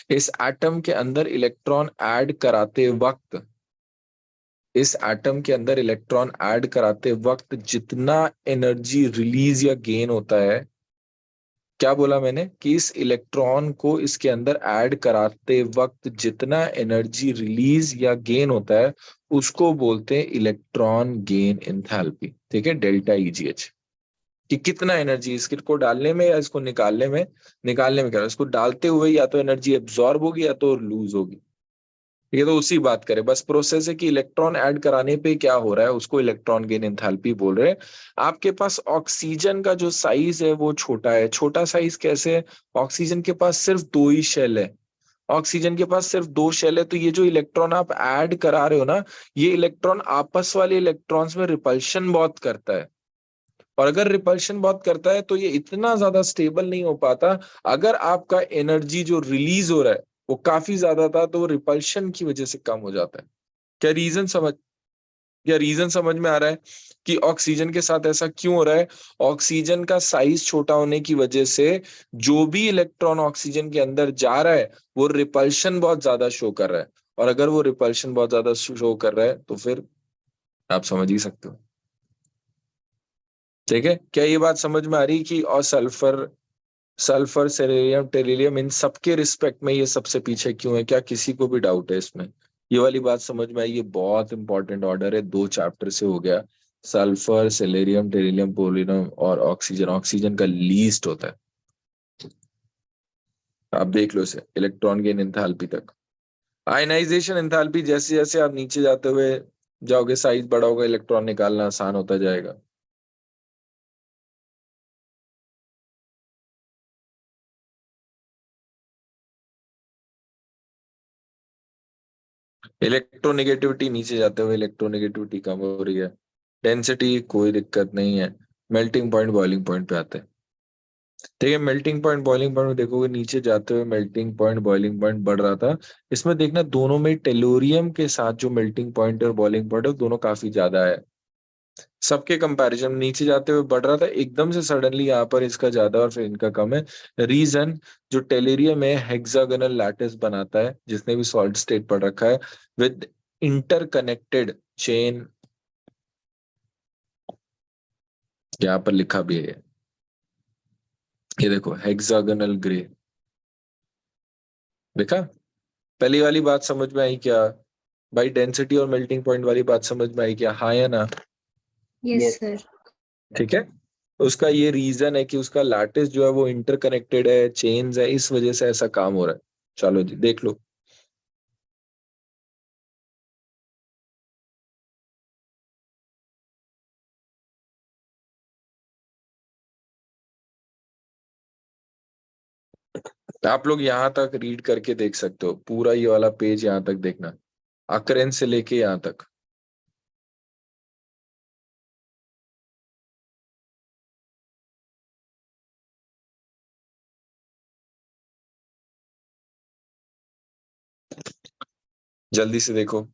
इस एटम के अंदर इलेक्ट्रॉन ऐड कराते वक्त, इस एटम के अंदर इलेक्ट्रॉन ऐड कराते वक्त जितना एनर्जी रिलीज या गेन होता है, क्या बोला मैंने कि इस इलेक्ट्रॉन को इसके अंदर ऐड कराते वक्त जितना एनर्जी रिलीज या गेन होता है उसको बोलते हैं इलेक्ट्रॉन गेन एंथैल्पी। ठीक है, डेल्टा ईजीएच, कि कितना एनर्जी इसको डालने में या इसको निकालने में क्या, इसको डालते हुए या तो एनर्जी एब्जॉर्ब होगी या तो लूज होगी। ये तो उसी बात करें, बस प्रोसेस है कि इलेक्ट्रॉन ऐड कराने पे क्या हो रहा है उसको इलेक्ट्रॉन गेन एंथैल्पी बोल रहे हैं। आपके पास ऑक्सीजन का जो साइज है वो छोटा है। छोटा साइज कैसे है? ऑक्सीजन के पास सिर्फ 2 ही शेल है। ऑक्सीजन के पास सिर्फ 2 शेल है, तो ये जो इलेक्ट्रॉन आप ऐड करा रहे हो ना, ये इलेक्ट्रॉन आपस वाले इलेक्ट्रॉन्स में रिपल्शन बहुत करता है। और अगर रिपल्शन बहुत करता है तो ये इतना ज्यादा स्टेबल नहीं हो पाता। अगर आपका एनर्जी जो रिलीज हो रहा है वो काफी ज्यादा था तो वो रिपल्शन की वजह से कम हो जाता है। क्या रीजन समझ में आ रहा है कि ऑक्सीजन के साथ ऐसा क्यों हो रहा है? ऑक्सीजन का साइज छोटा होने की वजह से जो भी इलेक्ट्रॉन ऑक्सीजन के अंदर जा रहा है वो रिपल्शन बहुत ज्यादा शो कर रहा है। और अगर वो रिपल्शन बहुत ज्यादा शो कर रहा है तो फिर आप समझ ही सकते हो। ठीक है, क्या ये बात समझ में आ रही कि और सल्फर सल्फर सेलेनियम टेरिलियम इन सबके रिस्पेक्ट में ये सबसे पीछे क्यों है? क्या किसी को भी डाउट है इसमें? ये वाली बात समझ में आई? ये बहुत इंपॉर्टेंट ऑर्डर है, 2 चैप्टर से हो गया। सल्फर सेलेरियम टेरिलियम पोलिनम और ऑक्सीजन। ऑक्सीजन का लीस्ट होता है। आप देख लो इसे इलेक्ट्रॉन गेन एंथैल्पी तक। आयनाइजेशन एंथैल्पी, जैसे जैसे आप नीचे जाते हुए जाओगे साइज बड़ा होगा, इलेक्ट्रॉन निकालना आसान होता जाएगा। इलेक्ट्रोनेगेटिविटी, नीचे जाते हुए इलेक्ट्रोनेगेटिविटी कम हो रही है। डेंसिटी कोई दिक्कत नहीं है। मेल्टिंग पॉइंट बॉइलिंग पॉइंट पे आते हैं। ठीक है, मेल्टिंग पॉइंट बॉइलिंग पॉइंट में देखोगे नीचे जाते हुए मेल्टिंग पॉइंट बॉइलिंग पॉइंट बढ़ रहा था। इसमें देखना दोनों में टेलोरियम के साथ जो मेल्टिंग पॉइंट और बॉइलिंग पॉइंट है दोनों काफी ज्यादा है। सबके कंपैरिजन नीचे जाते हुए बढ़ रहा था, एकदम से सडनली यहाँ पर इसका ज्यादा और फिर इनका कम है। रीजन, जो टेलेरियम है हेक्सागोनल लैटिस बनाता है, जिसने भी सॉलिड स्टेट पढ़ रखा है, विद इंटरकनेक्टेड चेन। यहाँ पर लिखा भी है, ये देखो हेक्सागोनल ग्रे। देखा? पहली वाली बात समझ में आई क्या? भाई डेंसिटी और मेल्टिंग पॉइंट वाली बात समझ में आई क्या? हाँ या ना? Yes yes sir. ठीक है, उसका ये रीजन है कि उसका लैटिस जो है वो इंटरकनेक्टेड है, चेन्स है, इस वजह से ऐसा काम हो रहा है। चलो जी देख लो। आप लोग यहाँ तक रीड करके देख सकते हो, पूरा ये वाला पेज यहाँ तक देखना, अकरेंस से लेके यहाँ तक। जल्दी से देखो।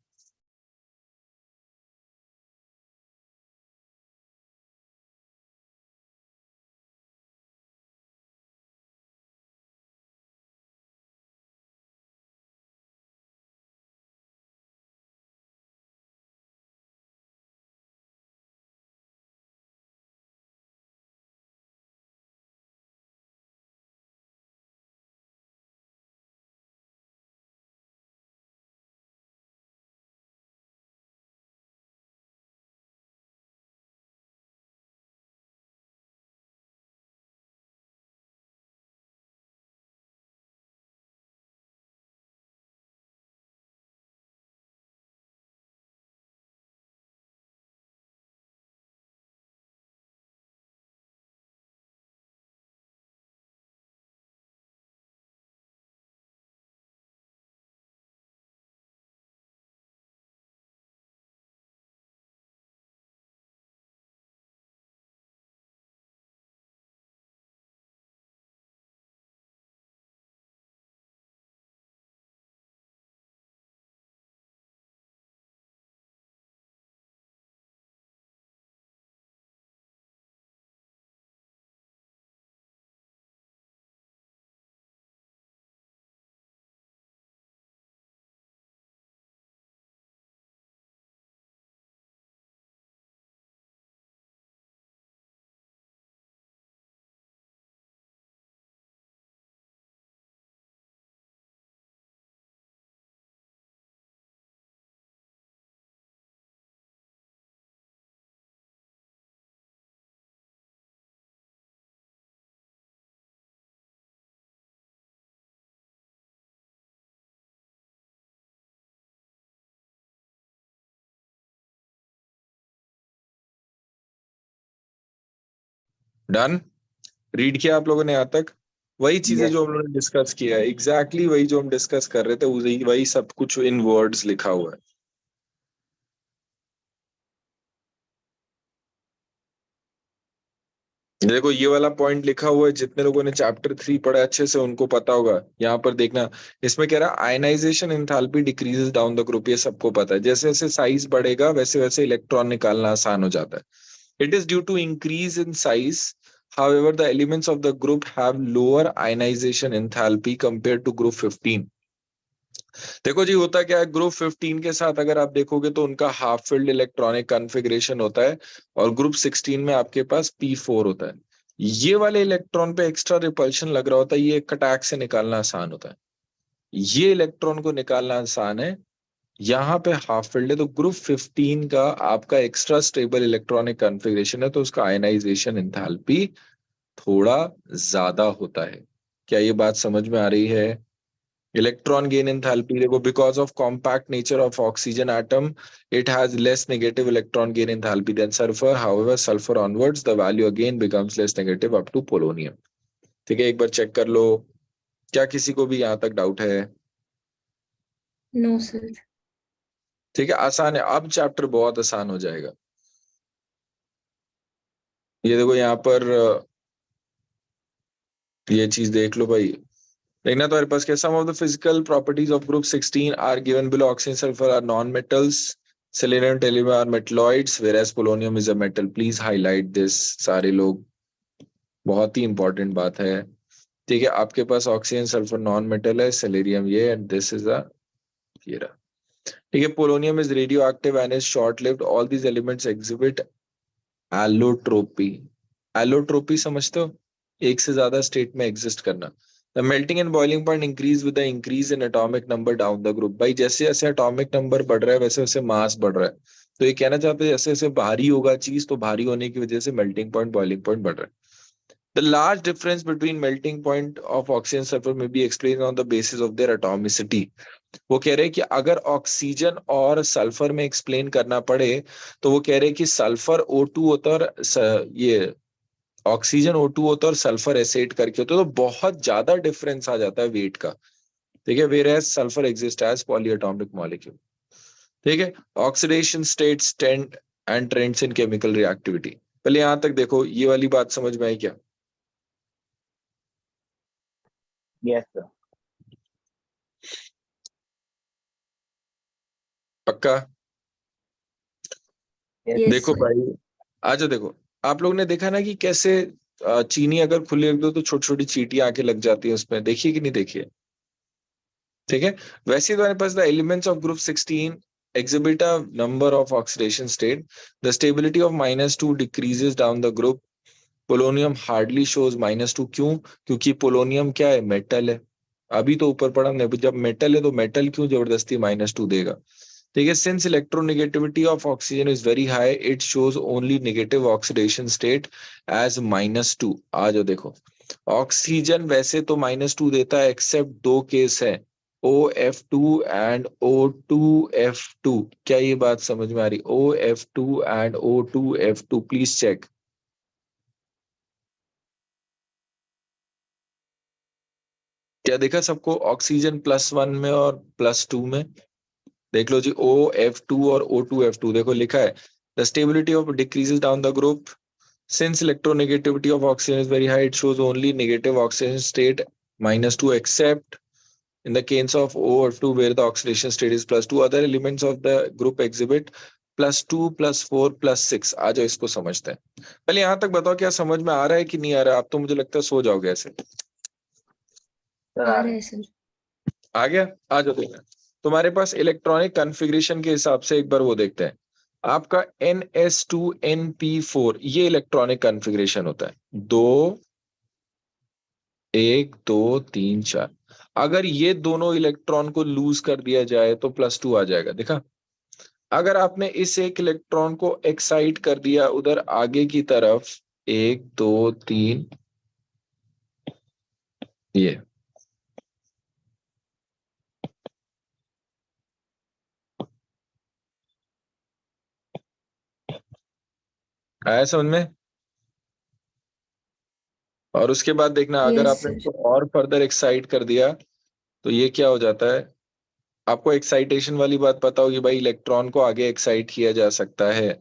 डन? रीड किया आप लोगों ने यहाँ तक? वही चीजें Yes. जो हम लोगों ने डिस्कस किया है, एग्जैक्टली वही जो हम डिस्कस कर रहे थे, वही सब कुछ इन वर्ड्स लिखा हुआ है। देखो ये वाला पॉइंट लिखा हुआ है, जितने लोगों ने चैप्टर 3 पढ़ा अच्छे से उनको पता होगा। यहाँ पर देखना, इसमें कह रहा है ionisation enthalpy decreases down the group, ये सबको पता है। जैसे जैसे साइज बढ़ेगा वैसे वैसे इलेक्ट्रॉन निकालना आसान हो जाता है। It is due to increase in size, however the elements of the group have lower ionization enthalpy compared to group 15। देखो जी होता क्या है, ग्रुप 15 के साथ अगर आप देखोगे तो उनका हाफ फिल्ड इलेक्ट्रॉनिक कॉन्फ़िगरेशन होता है, और ग्रुप 16 में आपके पास P4 होता है। ये वाले इलेक्ट्रॉन पे एक्स्ट्रा रिपल्शन लग रहा होता है, ये एक अटैक से निकालना आसान होता है। ये इलेक्ट्रॉन को निकालना आसान है, यहाँ पे हाफ फिल्ड है। तो ग्रुप 15 का आपका एक्स्ट्रा स्टेबल इलेक्ट्रॉनिक कॉन्फ़िगरेशन है, तो उसका आयनाइजेशन एंथैल्पी थोड़ा ज्यादा होता है। क्या ये बात समझ में आ रही है? Electron gain enthalpy, देखो because of compact nature of oxygen atom, it has less negative electron gain enthalpy than sulfur. However, sulfur onwards, the value again becomes less negative up to polonium। ठीक है, एक बार चेक कर लो, क्या किसी को भी यहाँ तक डाउट है? No sir. ठीक है, आसान है, अब चैप्टर बहुत आसान हो जाएगा। ये देखो यहाँ पर ये चीज देख लो भाई। देखना तुम्हारे पास क्या, some of the physical properties of group 16 are given below. Oxygen sulphur are non metals, selenium tellurium are metalloids, whereas polonium is a metal. Please highlight this सारे लोग, बहुत ही इंपॉर्टेंट बात है। ठीक है, आपके पास ऑक्सीजन सल्फर नॉन मेटल है, सेलेनियम ये, एंड दिस इज अ, ये रहा। ठीक है, polonium is radio active and is short lived. All these elements exhibit allotropy. Allotropy समझते हो? एक से ज्यादा स्टेट में एग्जिस्ट करना। The melting and boiling point increase with the increase in atomic number down the group. भाई जैसे जैसे एटॉमिक नंबर बढ़ रहा है वैसे वैसे मास बढ़ रहा है। तो ये कहना चाहते हैं जैसे जैसे भारी होगा चीज, तो भारी होने की वजह से मेल्टिंग पॉइंट बॉइलिंग पॉइंट बढ़ रहा है। The large difference between melting point of oxygen sulfur may be explained on the basis of their atomicity। वो कह रहे हैं कि अगर ऑक्सीजन और सल्फर में एक्सप्लेन करना पड़े, तो वो कह रहे हैं कि सल्फर O2 होता है और ये ऑक्सीजन O2 होता है और सल्फर एसेट करके होता है, तो बहुत ज्यादा डिफरेंस आ जाता है वेट का। ठीक है, where as sulphur exist as polyatomic molecule. ठीक है, oxidation states tend and trends in chemical reactivity. पहले यहां तक देखो, ये वाली बात समझ में आई क्या? Yes, sir. पक्का? Yes. यस देखो सर। भाई, आज देखो, आप लोग ने देखा ना कि कैसे चीनी अगर खुली रख दो तो छोटी छोटी चींटियां आके लग जाती है उसमें, देखिए कि नहीं देखिए? ठीक है, वैसे ही तुम्हारे पास the elements of group 16 exhibit a number of oxidation state। The stability of -2 decreases down the group। Polonium hardly shows -2, क्यों? क्योंकि पोलोनियम क्या है, मेटल है। अभी तो ऊपर पढ़ा हमने, जब मेटल है तो मेटल क्यों जबरदस्ती -2 देगा? ठीक है, since electronegativity of oxygen is very high, it shows only negative oxidation state as -2। आ जाओ देखो, ऑक्सीजन वैसे तो -2 देता है, एक्सेप्ट दो केस है, OF2 एंड O2F2। क्या ये बात समझ में आ रही? OF2 and O2F2, please check. क्या देखा सबको, ऑक्सीजन +1 में और +2 में? देख लो जी, OF2 और O2F2 देखो लिखा है, the stability of decreases down the group since electronegativity of oxygen is very high, it shows only negative oxygen state -2 except in the case of OF2 where the oxidation state is +2। other elements of the group exhibit +2 +4 +6। आ जाओ इसको समझते हैं। पहले यहां तक बताओ, क्या समझ में आ रहा है कि नहीं आ रहा है? अब तो मुझे लगता है सो जाओगे ऐसे। Sir, आ आ रहा रहे है हैं। सर। आ गया? आ जाओ देखना, तुम्हारे पास इलेक्ट्रॉनिक कॉन्फ़िगरेशन के हिसाब से एक बार वो देखते हैं। आपका NS2NP4 ये इलेक्ट्रॉनिक कॉन्फ़िगरेशन होता है, 2 1 2 3 4। अगर ये दोनों इलेक्ट्रॉन को लूज कर दिया जाए तो +2 आ जाएगा, देखा? अगर आपने इस एक इलेक्ट्रॉन को एक्साइट कर दिया उधर आगे की तरफ, 1 2 3, ये आया समझ में? और उसके बाद देखना अगर Yes, आपने sir. इसको और फर्दर एक्साइट कर दिया तो ये क्या हो जाता है, आपको एक्साइटेशन वाली बात पता होगी भाई, इलेक्ट्रॉन को आगे एक्साइट किया जा सकता है।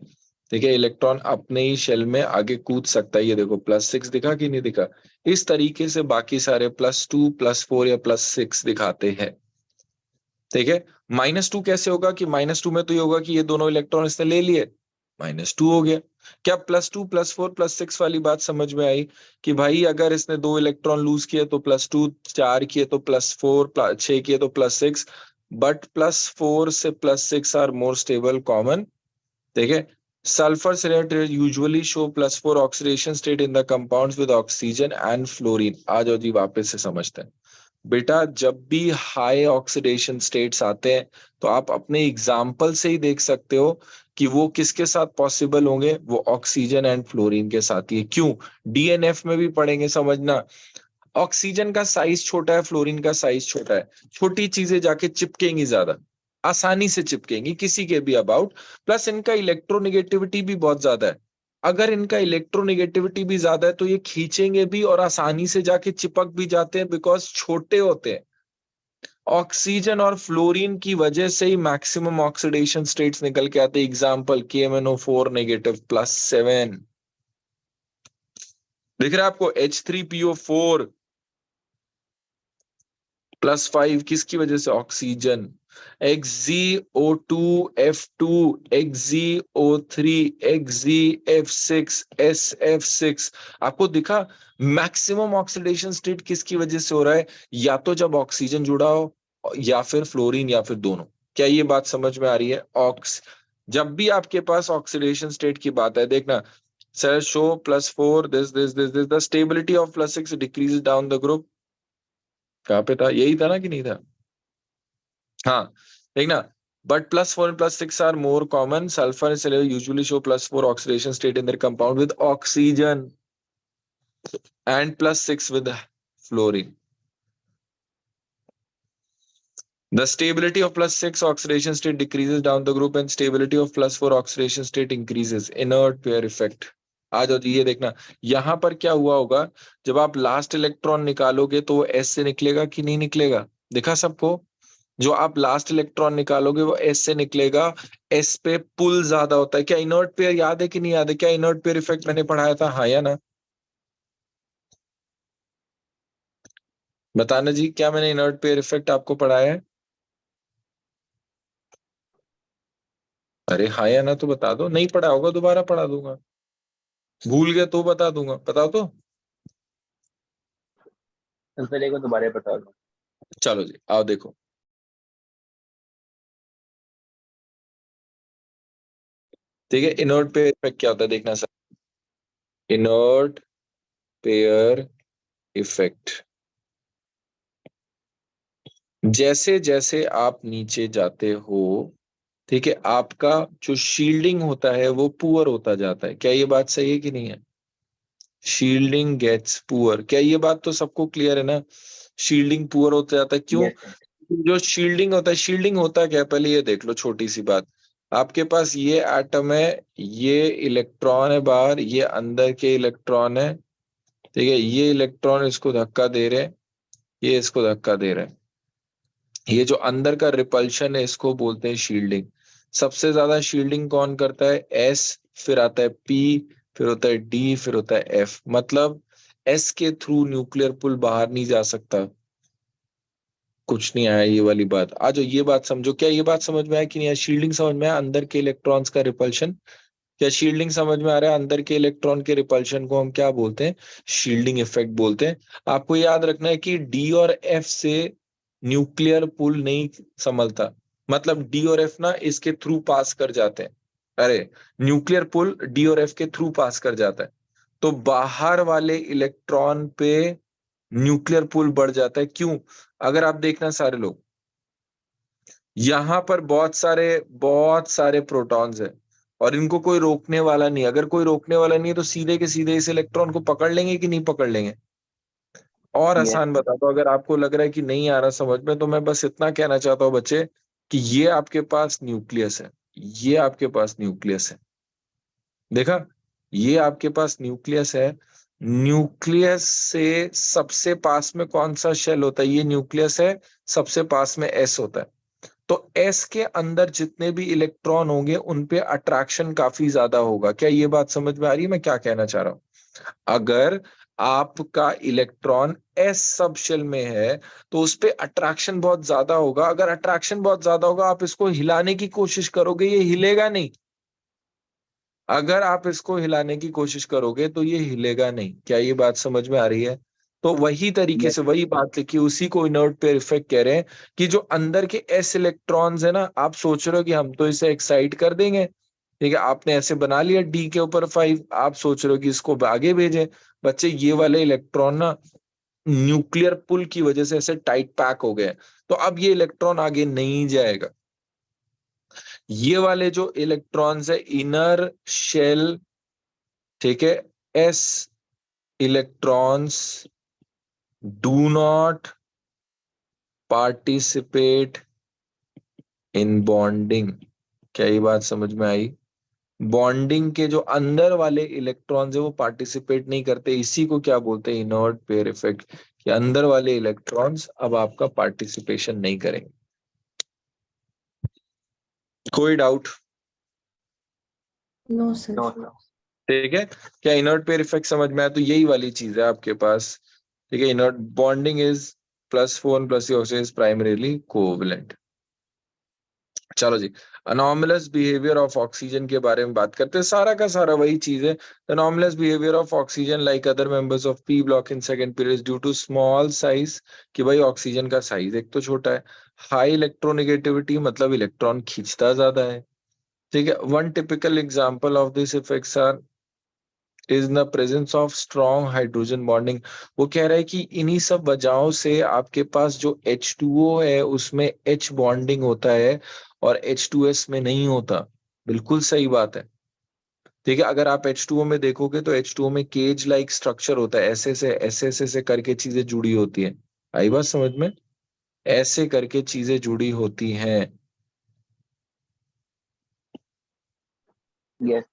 ठीक है, इलेक्ट्रॉन अपने ही शेल में आगे कूद सकता है। ये देखो +6 दिखा कि नहीं दिखा। इस तरीके से बाकी सारे +2 +4 या +6 दिखाते हैं। ठीक है, -2 कैसे होगा कि -2 में तो ये होगा कि ये दोनों इलेक्ट्रॉन इसने ले लिए, -2 हो गया। क्या +2 +4 +6 वाली बात समझ में आई कि भाई अगर इसने 2 इलेक्ट्रॉन लूज किए तो +2, 4 किए तो +4, 6 किए तो +6, बट +4 से +6 आर मोर स्टेबल कॉमन। ठीक है, sulphur selected usually show +4 oxidation state in the compounds with oxygen and fluorine. आ जाओ जी वापस से समझते हैं। बेटा जब भी हाई ऑक्सीडेशन स्टेट्स आते हैं तो आप अपने एग्जाम्पल से ही देख सकते हो कि वो किसके साथ पॉसिबल होंगे, वो ऑक्सीजन एंड फ्लोरीन के साथ ही है। क्यों, डीएनएफ में भी पढ़ेंगे समझना। ऑक्सीजन का साइज छोटा है, फ्लोरीन का साइज छोटा है, छोटी चीजें जाके चिपकेंगी ज्यादा, आसानी से चिपकेंगी किसी के भी अबाउट। प्लस इनका इलेक्ट्रोनेगेटिविटी भी बहुत ज्यादा है। अगर इनका इलेक्ट्रोनेगेटिविटी भी ज्यादा है तो ये खींचेंगे भी और आसानी से जाके चिपक भी जाते हैं, बिकॉज छोटे होते हैं। ऑक्सीजन और फ्लोरीन की वजह से ही मैक्सिमम ऑक्सीडेशन स्टेट्स निकल के आते हैं। एग्जाम्पल KMnO4 नेगेटिव +7 दिख रहा है आपको, H3PO4 +5 किसकी वजह से, oxygen. XzO2F2 XzO3 XzF6 SF6, आपको दिखा मैक्सिमम ऑक्सीडेशन स्टेट किसकी वजह से हो रहा है, या तो जब ऑक्सीजन जुड़ा हो या फिर फ्लोरीन या फिर दोनों। क्या ये बात समझ में आ रही है। जब भी आपके पास ऑक्सीडेशन स्टेट की बात है देखना, sir show +4 this the stability of +6 decrease down the group. कहाँ पे था, यही था ना कि नहीं था। हाँ देखना, but +4 and +6 are more common. Sulfur and silver usually show +4 oxidation state in their compound with oxygen and +6 with fluorine. The stability of +6 oxidation state decreases down the group and stability of +4 oxidation state increases. Inert pair effect. आ जाओ जी, ये देखना यहां पर क्या हुआ होगा, जब आप लास्ट इलेक्ट्रॉन निकालोगे तो वो S से निकलेगा कि नहीं निकलेगा, दिखा सबको। जो आप लास्ट इलेक्ट्रॉन निकालोगे वो S से निकलेगा। S पे पुल ज्यादा होता है। क्या इनर्ट पेयर याद है कि नहीं याद है, क्या इनर्ट पेयर इफेक्ट मैंने पढ़ाया था, हाँ या ना, बताना जी, क्या मैंने इनर्ट पेयर इफेक्ट आपको पढ़ाया है। अरे हाँ या ना तो बता दो, नहीं पढ़ा होगा दोबारा पढ़ा दूंगा, भूल गए तो बता दूंगा, बताओ तो। सिलसिले को दोबारा बता दो। चलो जी आओ देखो, ठीक है, इनर्ट पेयर इफेक्ट क्या होता है देखना सर। इनर्ट पेयर इफेक्ट, जैसे जैसे आप नीचे जाते हो, ठीक है, आपका जो शील्डिंग होता है वो पुअर होता जाता है। क्या ये बात सही है कि नहीं है, शील्डिंग गेट्स पुअर। क्या ये बात तो सबको क्लियर है ना, शील्डिंग पुअर होता जाता है। क्यों, यस सर। जो शील्डिंग होता है, शील्डिंग होता क्या है पहले ये देख लो, छोटी सी बात। आपके पास ये एटम है, ये इलेक्ट्रॉन है बाहर, ये अंदर के इलेक्ट्रॉन है। ठीक है, ये इलेक्ट्रॉन इसको धक्का दे रहे हैं, ये इसको धक्का दे रहे हैं। ये जो अंदर का रिपल्शन है इसको बोलते हैं शील्डिंग। सबसे ज्यादा शील्डिंग कौन करता है, S, फिर आता है P, फिर होता है D, फिर होता है F। मतलब S के थ्रू न्यूक्लियर पुल बाहर नहीं जा सकता। कुछ नहीं आया ये वाली बात, आ जाओ ये बात समझो। क्या ये बात समझ में आया कि नहीं आया, शील्डिंग समझ में आया, अंदर के इलेक्ट्रॉन्स का रिपल्शन। क्या शील्डिंग समझ में आ रहा है, अंदर के इलेक्ट्रॉन के रिपल्शन को हम क्या बोलते हैं, शील्डिंग इफेक्ट बोलते हैं। आपको याद रखना है कि D और F से न्यूक्लियर पुल नहीं संभलता, मतलब D और F ना इसके थ्रू पास कर जाते हैं। अरे न्यूक्लियर पुल D और F के थ्रू पास कर जाता है, तो बाहर वाले इलेक्ट्रॉन पे न्यूक्लियर पुल बढ़ जाता है। क्यों, अगर आप देखना सारे लोग, यहां पर बहुत सारे प्रोटॉन्स है और इनको कोई रोकने वाला नहीं। अगर कोई रोकने वाला नहीं है तो सीधे के सीधे इस इलेक्ट्रॉन को पकड़ लेंगे कि नहीं पकड़ लेंगे। और यस आसान सर। बता दो, अगर आपको लग रहा है कि नहीं आ रहा समझ में, तो मैं बस इतना कहना चाहता हूँ बच्चे कि ये आपके पास न्यूक्लियस है, ये आपके पास न्यूक्लियस है, देखा, ये आपके पास न्यूक्लियस है। न्यूक्लियस से सबसे पास में कौन सा शेल होता है? ये न्यूक्लियस है, सबसे पास में एस होता है। तो एस के अंदर जितने भी इलेक्ट्रॉन होंगे उन पे अट्रैक्शन काफी ज्यादा होगा। क्या ये बात समझ में आ रही है मैं क्या कहना चाह रहा हूँ? अगर आपका इलेक्ट्रॉन एस सब शेल में है तो उस पे अट्रैक्शन बहुत ज्यादा होगा। अगर अट्रैक्शन बहुत ज्यादा होगा, आप इसको हिलाने की कोशिश करोगे, ये हिलेगा नहीं। अगर आप इसको हिलाने की कोशिश करोगे तो ये हिलेगा नहीं। क्या ये बात समझ में आ रही है? तो वही तरीके यस से वही बात लिखी, उसी को इनर्ट पेयर इफेक्ट कह रहे हैं कि जो अंदर के एस इलेक्ट्रॉन्स है ना, आप सोच रहे हो कि हम तो इसे एक्साइट कर देंगे, ठीक है, आपने ऐसे बना लिया डी के ऊपर 5, आप सोच रहे हो कि इसको आगे भेजें। बच्चे ये वाले इलेक्ट्रॉन ना न्यूक्लियर पुल की वजह से ऐसे टाइट पैक हो गए, तो अब ये इलेक्ट्रॉन आगे नहीं जाएगा। ये वाले जो इलेक्ट्रॉन्स है इनर शेल, ठीक है, S electrons do not participate in bonding. क्या ये बात समझ में आई? बॉन्डिंग के जो अंदर वाले इलेक्ट्रॉन्स है वो पार्टिसिपेट नहीं करते, इसी को क्या बोलते हैं? Inert pair effect. कि अंदर वाले इलेक्ट्रॉन्स अब आपका पार्टिसिपेशन नहीं करेंगे। कोई doubt? No sir. No sir. ठीक है, क्या इनर्ट पेयर इफेक्ट समझ में आया? तो यही वाली चीज है आपके पास, ठीक है। Inert bonding is +4 plus oxygen is primarily covalent. चलो जी, अनॉमलस बिहेवियर ऑफ ऑक्सीजन के बारे में बात करते हैं। सारा का सारा वही चीज है। Anomalous behaviour of oxygen like other members of P block in second period due to small size, कि भाई ऑक्सीजन का साइज एक तो छोटा है। हाई इलेक्ट्रोनेगेटिविटी मतलब इलेक्ट्रॉन खींचता ज्यादा है, ठीक है। One typical example of this effects are is the presence of strong hydrogen bonding. वो कह रहा है कि इन्हीं सब वजहों से आपके पास जो H2O है उसमें H बॉन्डिंग होता है और H2S में नहीं होता। बिल्कुल सही बात है, ठीक है। अगर आप H2O में देखोगे तो H2O में केज लाइक स्ट्रक्चर होता है, ऐसे करके चीजें जुड़ी होती है। आई बात समझ में? ऐसे करके चीजें जुड़ी होती हैं, यस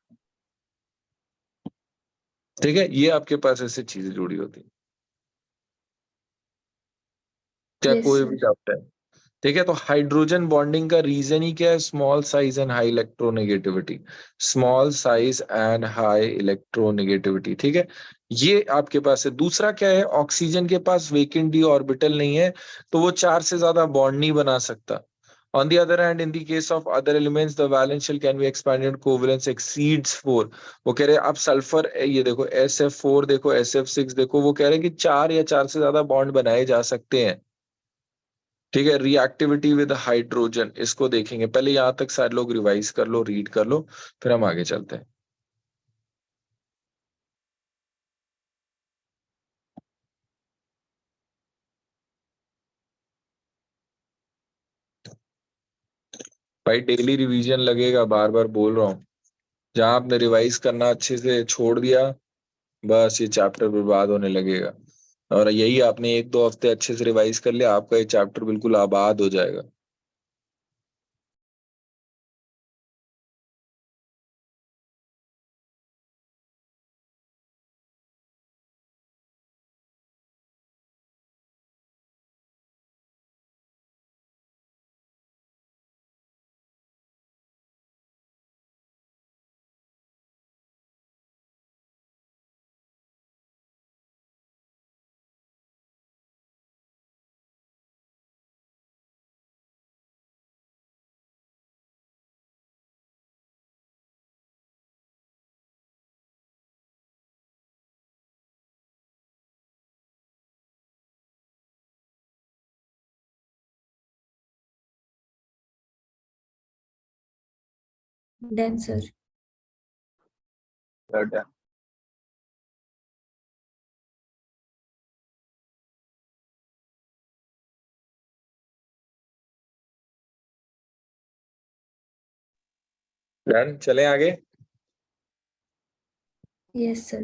ठीक है। ये आपके पास ऐसे चीजें जुड़ी होती हैं। क्या यस कोई भी सर। डाउट है? ठीक है, तो हाइड्रोजन बॉन्डिंग का रीजन ही क्या है? Small size and high electronegativity. Small size and high electronegativity, ठीक है। ये आपके पास है। दूसरा क्या है? ऑक्सीजन के पास वेकेंट डी ऑर्बिटल नहीं है, तो वो 4 से ज्यादा बॉन्ड नहीं बना सकता। On the other hand, in the case of other elements, the valence shell can be expanded, covalence exceeds 4। वो कह रहे हैं अब सल्फर, ये देखो SF4 देखो, SF6 देखो, वो कह रहे हैं कि 4 या 4 से ज्यादा बॉन्ड बनाए जा सकते हैं, ठीक है। रिएक्टिविटी विद हाइड्रोजन, इसको देखेंगे। पहले यहां तक सारे लोग रिवाइज कर लो, रीड कर लो, फिर हम आगे चलते हैं। भाई डेली रिवीजन लगेगा, बार बार बोल रहा हूँ। जहां आपने रिवाइज करना अच्छे से छोड़ दिया, बस ये चैप्टर बर्बाद होने लगेगा। और यही आपने 1-2 हफ्ते अच्छे से रिवाइज कर लिया, आपका ये चैप्टर बिल्कुल आबाद हो जाएगा। Done sir. डन। डन, चलें आगे। Yes sir.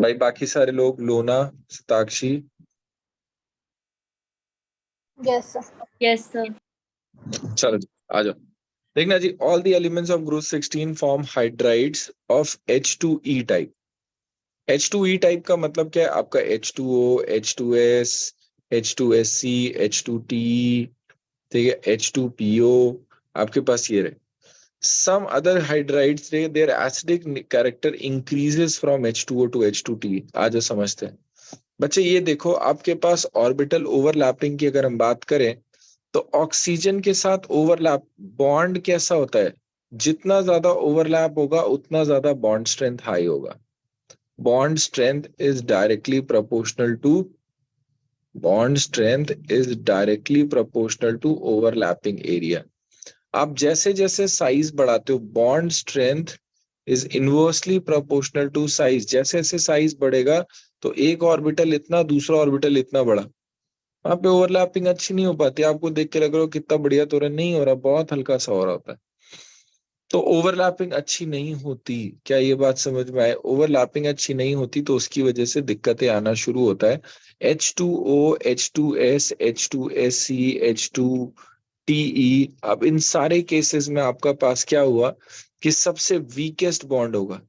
भाई बाकी सारे लोग, Lona, Satakshi, yes sir. Yes sir. चलो जी, आ जाओ। देखना जी, all the elements of group 16 form hydrides of H2E type. H2E type का मतलब क्या है आपका? H2O, H2S, H2SC, H2T, ठीक है, H2PO, आपके पास ये रहे. Some other hydrides, their acidic character increases from H2O to H2T. आज समझते हैं बच्चे. ये देखो आपके पास ऑर्बिटल ओवरलैपिंग की अगर हम बात करें तो ऑक्सीजन के साथ ओवरलैप बॉन्ड कैसा होता है? जितना ज्यादा ओवरलैप होगा उतना ज्यादा बॉन्ड स्ट्रेंथ हाई होगा. Bond strength is directly proportional to overlapping area. आप जैसे जैसे साइज बढ़ाते हो bond strength is inversely proportional to size. जैसे जैसे साइज बढ़ेगा तो एक ऑर्बिटल इतना, दूसरा ऑर्बिटल इतना बड़ा, वहां पे ओवरलैपिंग अच्छी नहीं हो पाती. आपको देख के लग रहा हो कितना बढ़िया तो रहा, नहीं हो रहा, बहुत हल्का सा हो रहा होता है. तो ओवरलैपिंग अच्छी नहीं होती. क्या ये बात समझ में आए? ओवरलैपिंग अच्छी नहीं होती तो उसकी वजह से दिक्कतें आना शुरू होता है. H2O, H2S, H2SC, H2TE, अब इन सारे केसेस में आपका पास क्या हुआ कि सबसे वीकेस्ट बॉन्ड होगा,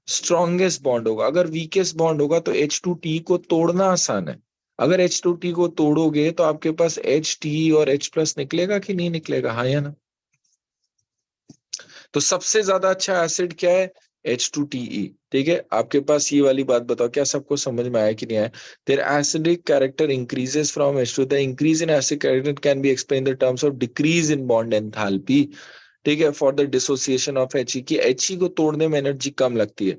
स्ट्रॉन्गेस्ट बॉन्ड होगा. अगर वीकेस्ट बॉन्ड होगा तो H2T को तोड़ना आसान है. अगर H2T को तोड़ोगे तो आपके पास HT और H+ निकलेगा कि नहीं निकलेगा? हाँ या ना? तो सबसे ज्यादा अच्छा एसिड क्या है? H2TE. ठीक है, आपके पास ये वाली बात बताओ, क्या सबको समझ में आया कि नहीं आया? There acidic character increases from H2. The increase in acidic character can be explain the terms of decrease in bond enthalpy. ठीक है, for the dissociation of He, कि He को तोड़ने में एनर्जी कम लगती है.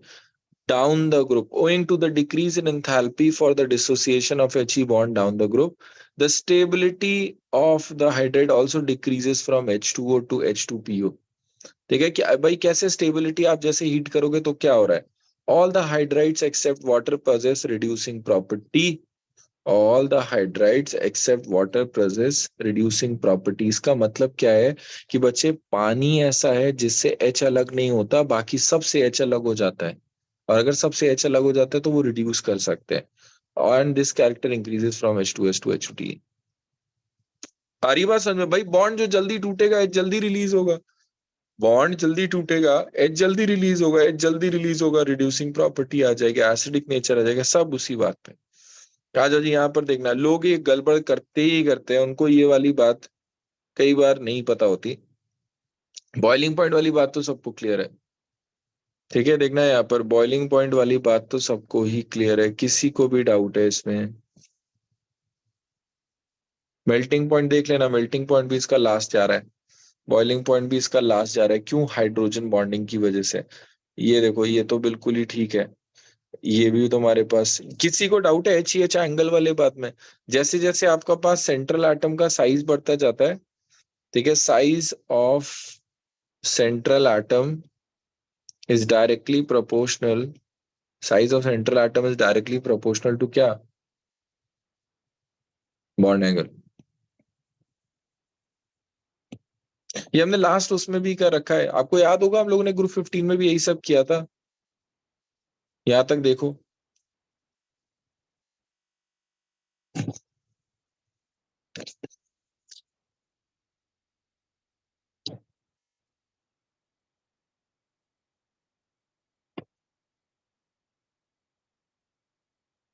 Down the group, owing to the decrease in enthalpy for the dissociation of He bond down the group, the stability of the hydride also decreases from H2O to H2PO. ठीक है, कि भाई कैसे स्टेबिलिटी, आप जैसे हीट करोगे तो क्या हो रहा है? All the hydrides except water possess reducing property. All the hydrides except water possess reducing properties का मतलब क्या है कि बच्चे पानी ऐसा है जिससे H अलग नहीं होता, बाकी सबसे H अलग हो जाता है. और अगर सबसे H अलग हो जाता है तो वो रिड्यूस कर सकते हैं. And this character increases from H2S to H2T. आ रही बात समझ में भाई? बॉन्ड जो जल्दी टूटेगा H जल्दी रिलीज होगा, बॉन्ड जल्दी टूटेगा H जल्दी रिलीज होगा, H जल्दी रिलीज होगा, रिड्यूसिंग प्रॉपर्टी आ जाएगी, एसिडिक नेचर आ जाएगा, सब उसी बात पे. आ जाओ जी, यहाँ पर देखना, लोग ये गड़बड़ करते ही करते हैं, उनको ये वाली बात कई बार नहीं पता होती. बॉइलिंग पॉइंट वाली बात तो सबको क्लियर है. ठीक है, देखना यहाँ पर बॉइलिंग पॉइंट वाली बात तो सबको ही क्लियर है, किसी को भी डाउट है इसमें? मेल्टिंग पॉइंट देख लेना, मेल्टिंग पॉइंट भी इसका लास्ट जा रहा है, बॉइलिंग पॉइंट भी इसका लास्ट जा रहा है. क्यों? हाइड्रोजन बॉन्डिंग की वजह से. ये देखो, ये तो बिल्कुल ही ठीक है. ये भी तुम्हारे पास, किसी को डाउट है HEH एंगल वाले बात में? जैसे जैसे आपका पास सेंट्रल एटम का साइज बढ़ता जाता है, ठीक है, size of central atom is directly proportional, size of central atom is directly proportional to क्या? Bond angle. ये हमने लास्ट उसमें भी कर रखा है, आपको याद होगा हम लोगों ने ग्रुप 15 में भी यही सब किया था. यहां तक देखो,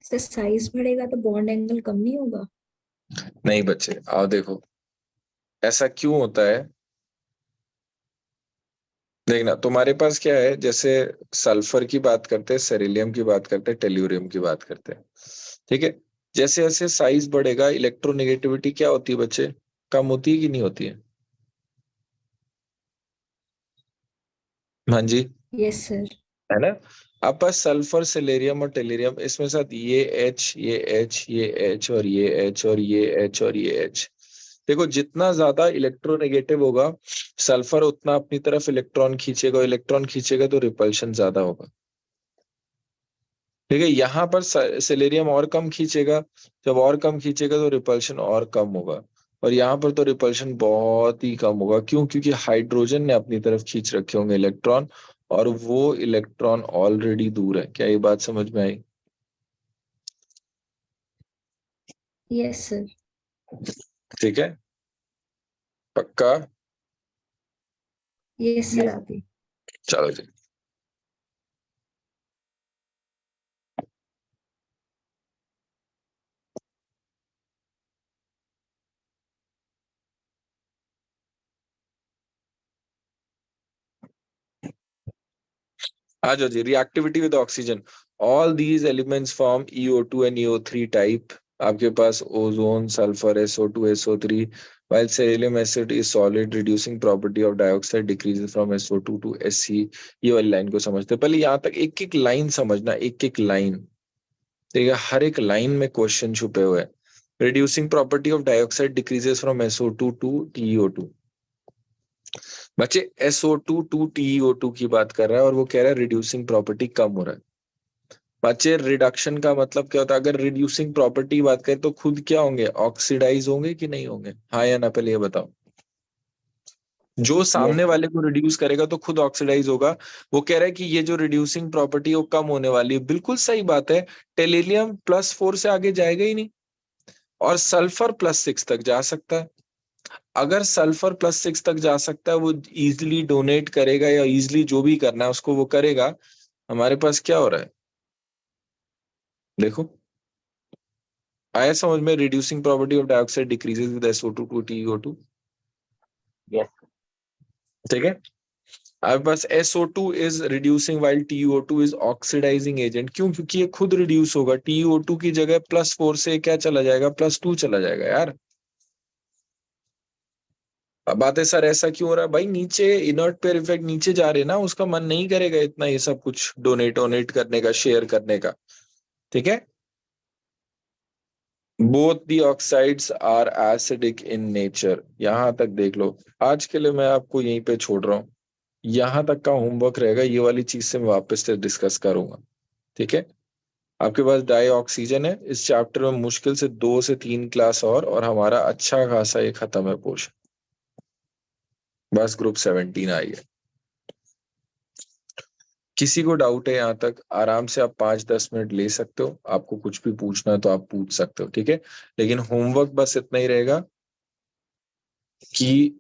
इससे साइज बढ़ेगा तो बॉन्ड एंगल कम नहीं होगा? नहीं बच्चे, आओ देखो ऐसा क्यों होता है. देखना, तुम्हारे पास क्या है, जैसे सल्फर की बात करते हैं, सेरिलियम की बात करते हैं, टेल्यूरियम की बात करते हैं. ठीक है, जैसे जैसे साइज बढ़ेगा इलेक्ट्रोनेगेटिविटी क्या होती है बच्चे? कम होती है कि नहीं होती है? हाँ जी, यस सर. है ना? आप पास सल्फर, सिलेरियम और टेल्यूरियम, इसमें साथ ये H, ये H, ये H और ये H और ये H और ये H. देखो, जितना ज्यादा इलेक्ट्रोनेगेटिव होगा सल्फर उतना अपनी तरफ इलेक्ट्रॉन खींचेगा, इलेक्ट्रॉन खींचेगा तो रिपल्शन ज्यादा होगा. ठीक है, यहाँ पर सिलेरियम और कम खींचेगा, जब और कम खींचेगा तो रिपल्शन और कम होगा. और यहाँ पर तो रिपल्शन बहुत ही कम होगा. क्यों? क्योंकि हाइड्रोजन ने अपनी तरफ खींच रखे होंगे इलेक्ट्रॉन, और वो इलेक्ट्रॉन ऑलरेडी दूर है. क्या ये बात समझ में आई? Yes sir. ठीक है, पक्का? Yes sir. आती. चलो जी. आ जाओ जी, reactivity with oxygen, all these elements form EO2 and EO3 type. आपके पास ozone, sulphur, SO2, SO3, while selenium acid is solid, reducing property of dioxide decreases from SO2 to SC। ये वाली लाइन को समझते हैं। पहले यहाँ तक एक एक लाइन समझना, एक एक लाइन, ठीक है, हर एक लाइन में क्वेश्चन छुपे हुए हैं। Reducing property of dioxide decreases from SO2 to TiO2। बच्चे SO2 टू TiO2 की बात कर रहा है और वो कह रहा है रिड्यूसिंग प्रॉपर्टी कम हो रहा है। बच्चे रिडक्शन का मतलब क्या होता है? अगर रिड्यूसिंग प्रॉपर्टी की बात करें तो खुद क्या होंगे? ऑक्सीडाइज होंगे कि नहीं होंगे? हाँ या ना, पहले ये बताओ। जो सामने वाले को रिड्यूस करेगा तो खुद ऑक्सीडाइज होगा। वो कह रहा है कि ये जो रिड्यूसिंग प्रॉपर्टी वो कम होने वाली है। बिल्कुल सही बात है। टेलेरियम +4 से आगे जाएगा ही नहीं, और सल्फर +6 तक जा सकता है। अगर सल्फर +6 तक जा सकता है, वो इजिली डोनेट करेगा या इजिली जो भी करना है उसको वो करेगा। हमारे पास क्या हो रहा है देखो, आया समझ में? Reducing property of dioxide decreases with SO2 to TiO2। Yes ठीक है, आपके पास SO2 is reducing while TiO2 is oxidising agent. क्यों? क्योंकि ये खुद रिड्यूस होगा। TiO2 की जगह +4 से क्या चला जाएगा? +2 चला जाएगा यार। अब बात है सर ऐसा क्यों हो रहा है? भाई नीचे इनर्ट पेयर इफेक्ट नीचे जा रहे हैं ना, उसका मन नहीं करेगा इतना ये सब कुछ डोनेट करने का, शेयर करने का। ठीक है, both the oxides are acidic in nature. यहां तक देख लो। आज के लिए मैं आपको यहीं पे छोड़ रहा हूं, यहां तक का होमवर्क रहेगा। ये वाली चीज से मैं वापस से डिस्कस करूंगा। ठीक है, आपके पास डाई ऑक्सीजन है। इस चैप्टर में मुश्किल से 2 से 3 क्लास और हमारा अच्छा खासा ये खत्म है पोर्शन। बस ग्रुप 17 आई है। किसी को डाउट है यहाँ तक? आराम से आप 5-10 मिनट ले सकते हो। आपको कुछ भी पूछना है तो आप पूछ सकते हो। ठीक है, लेकिन होमवर्क बस इतना ही रहेगा कि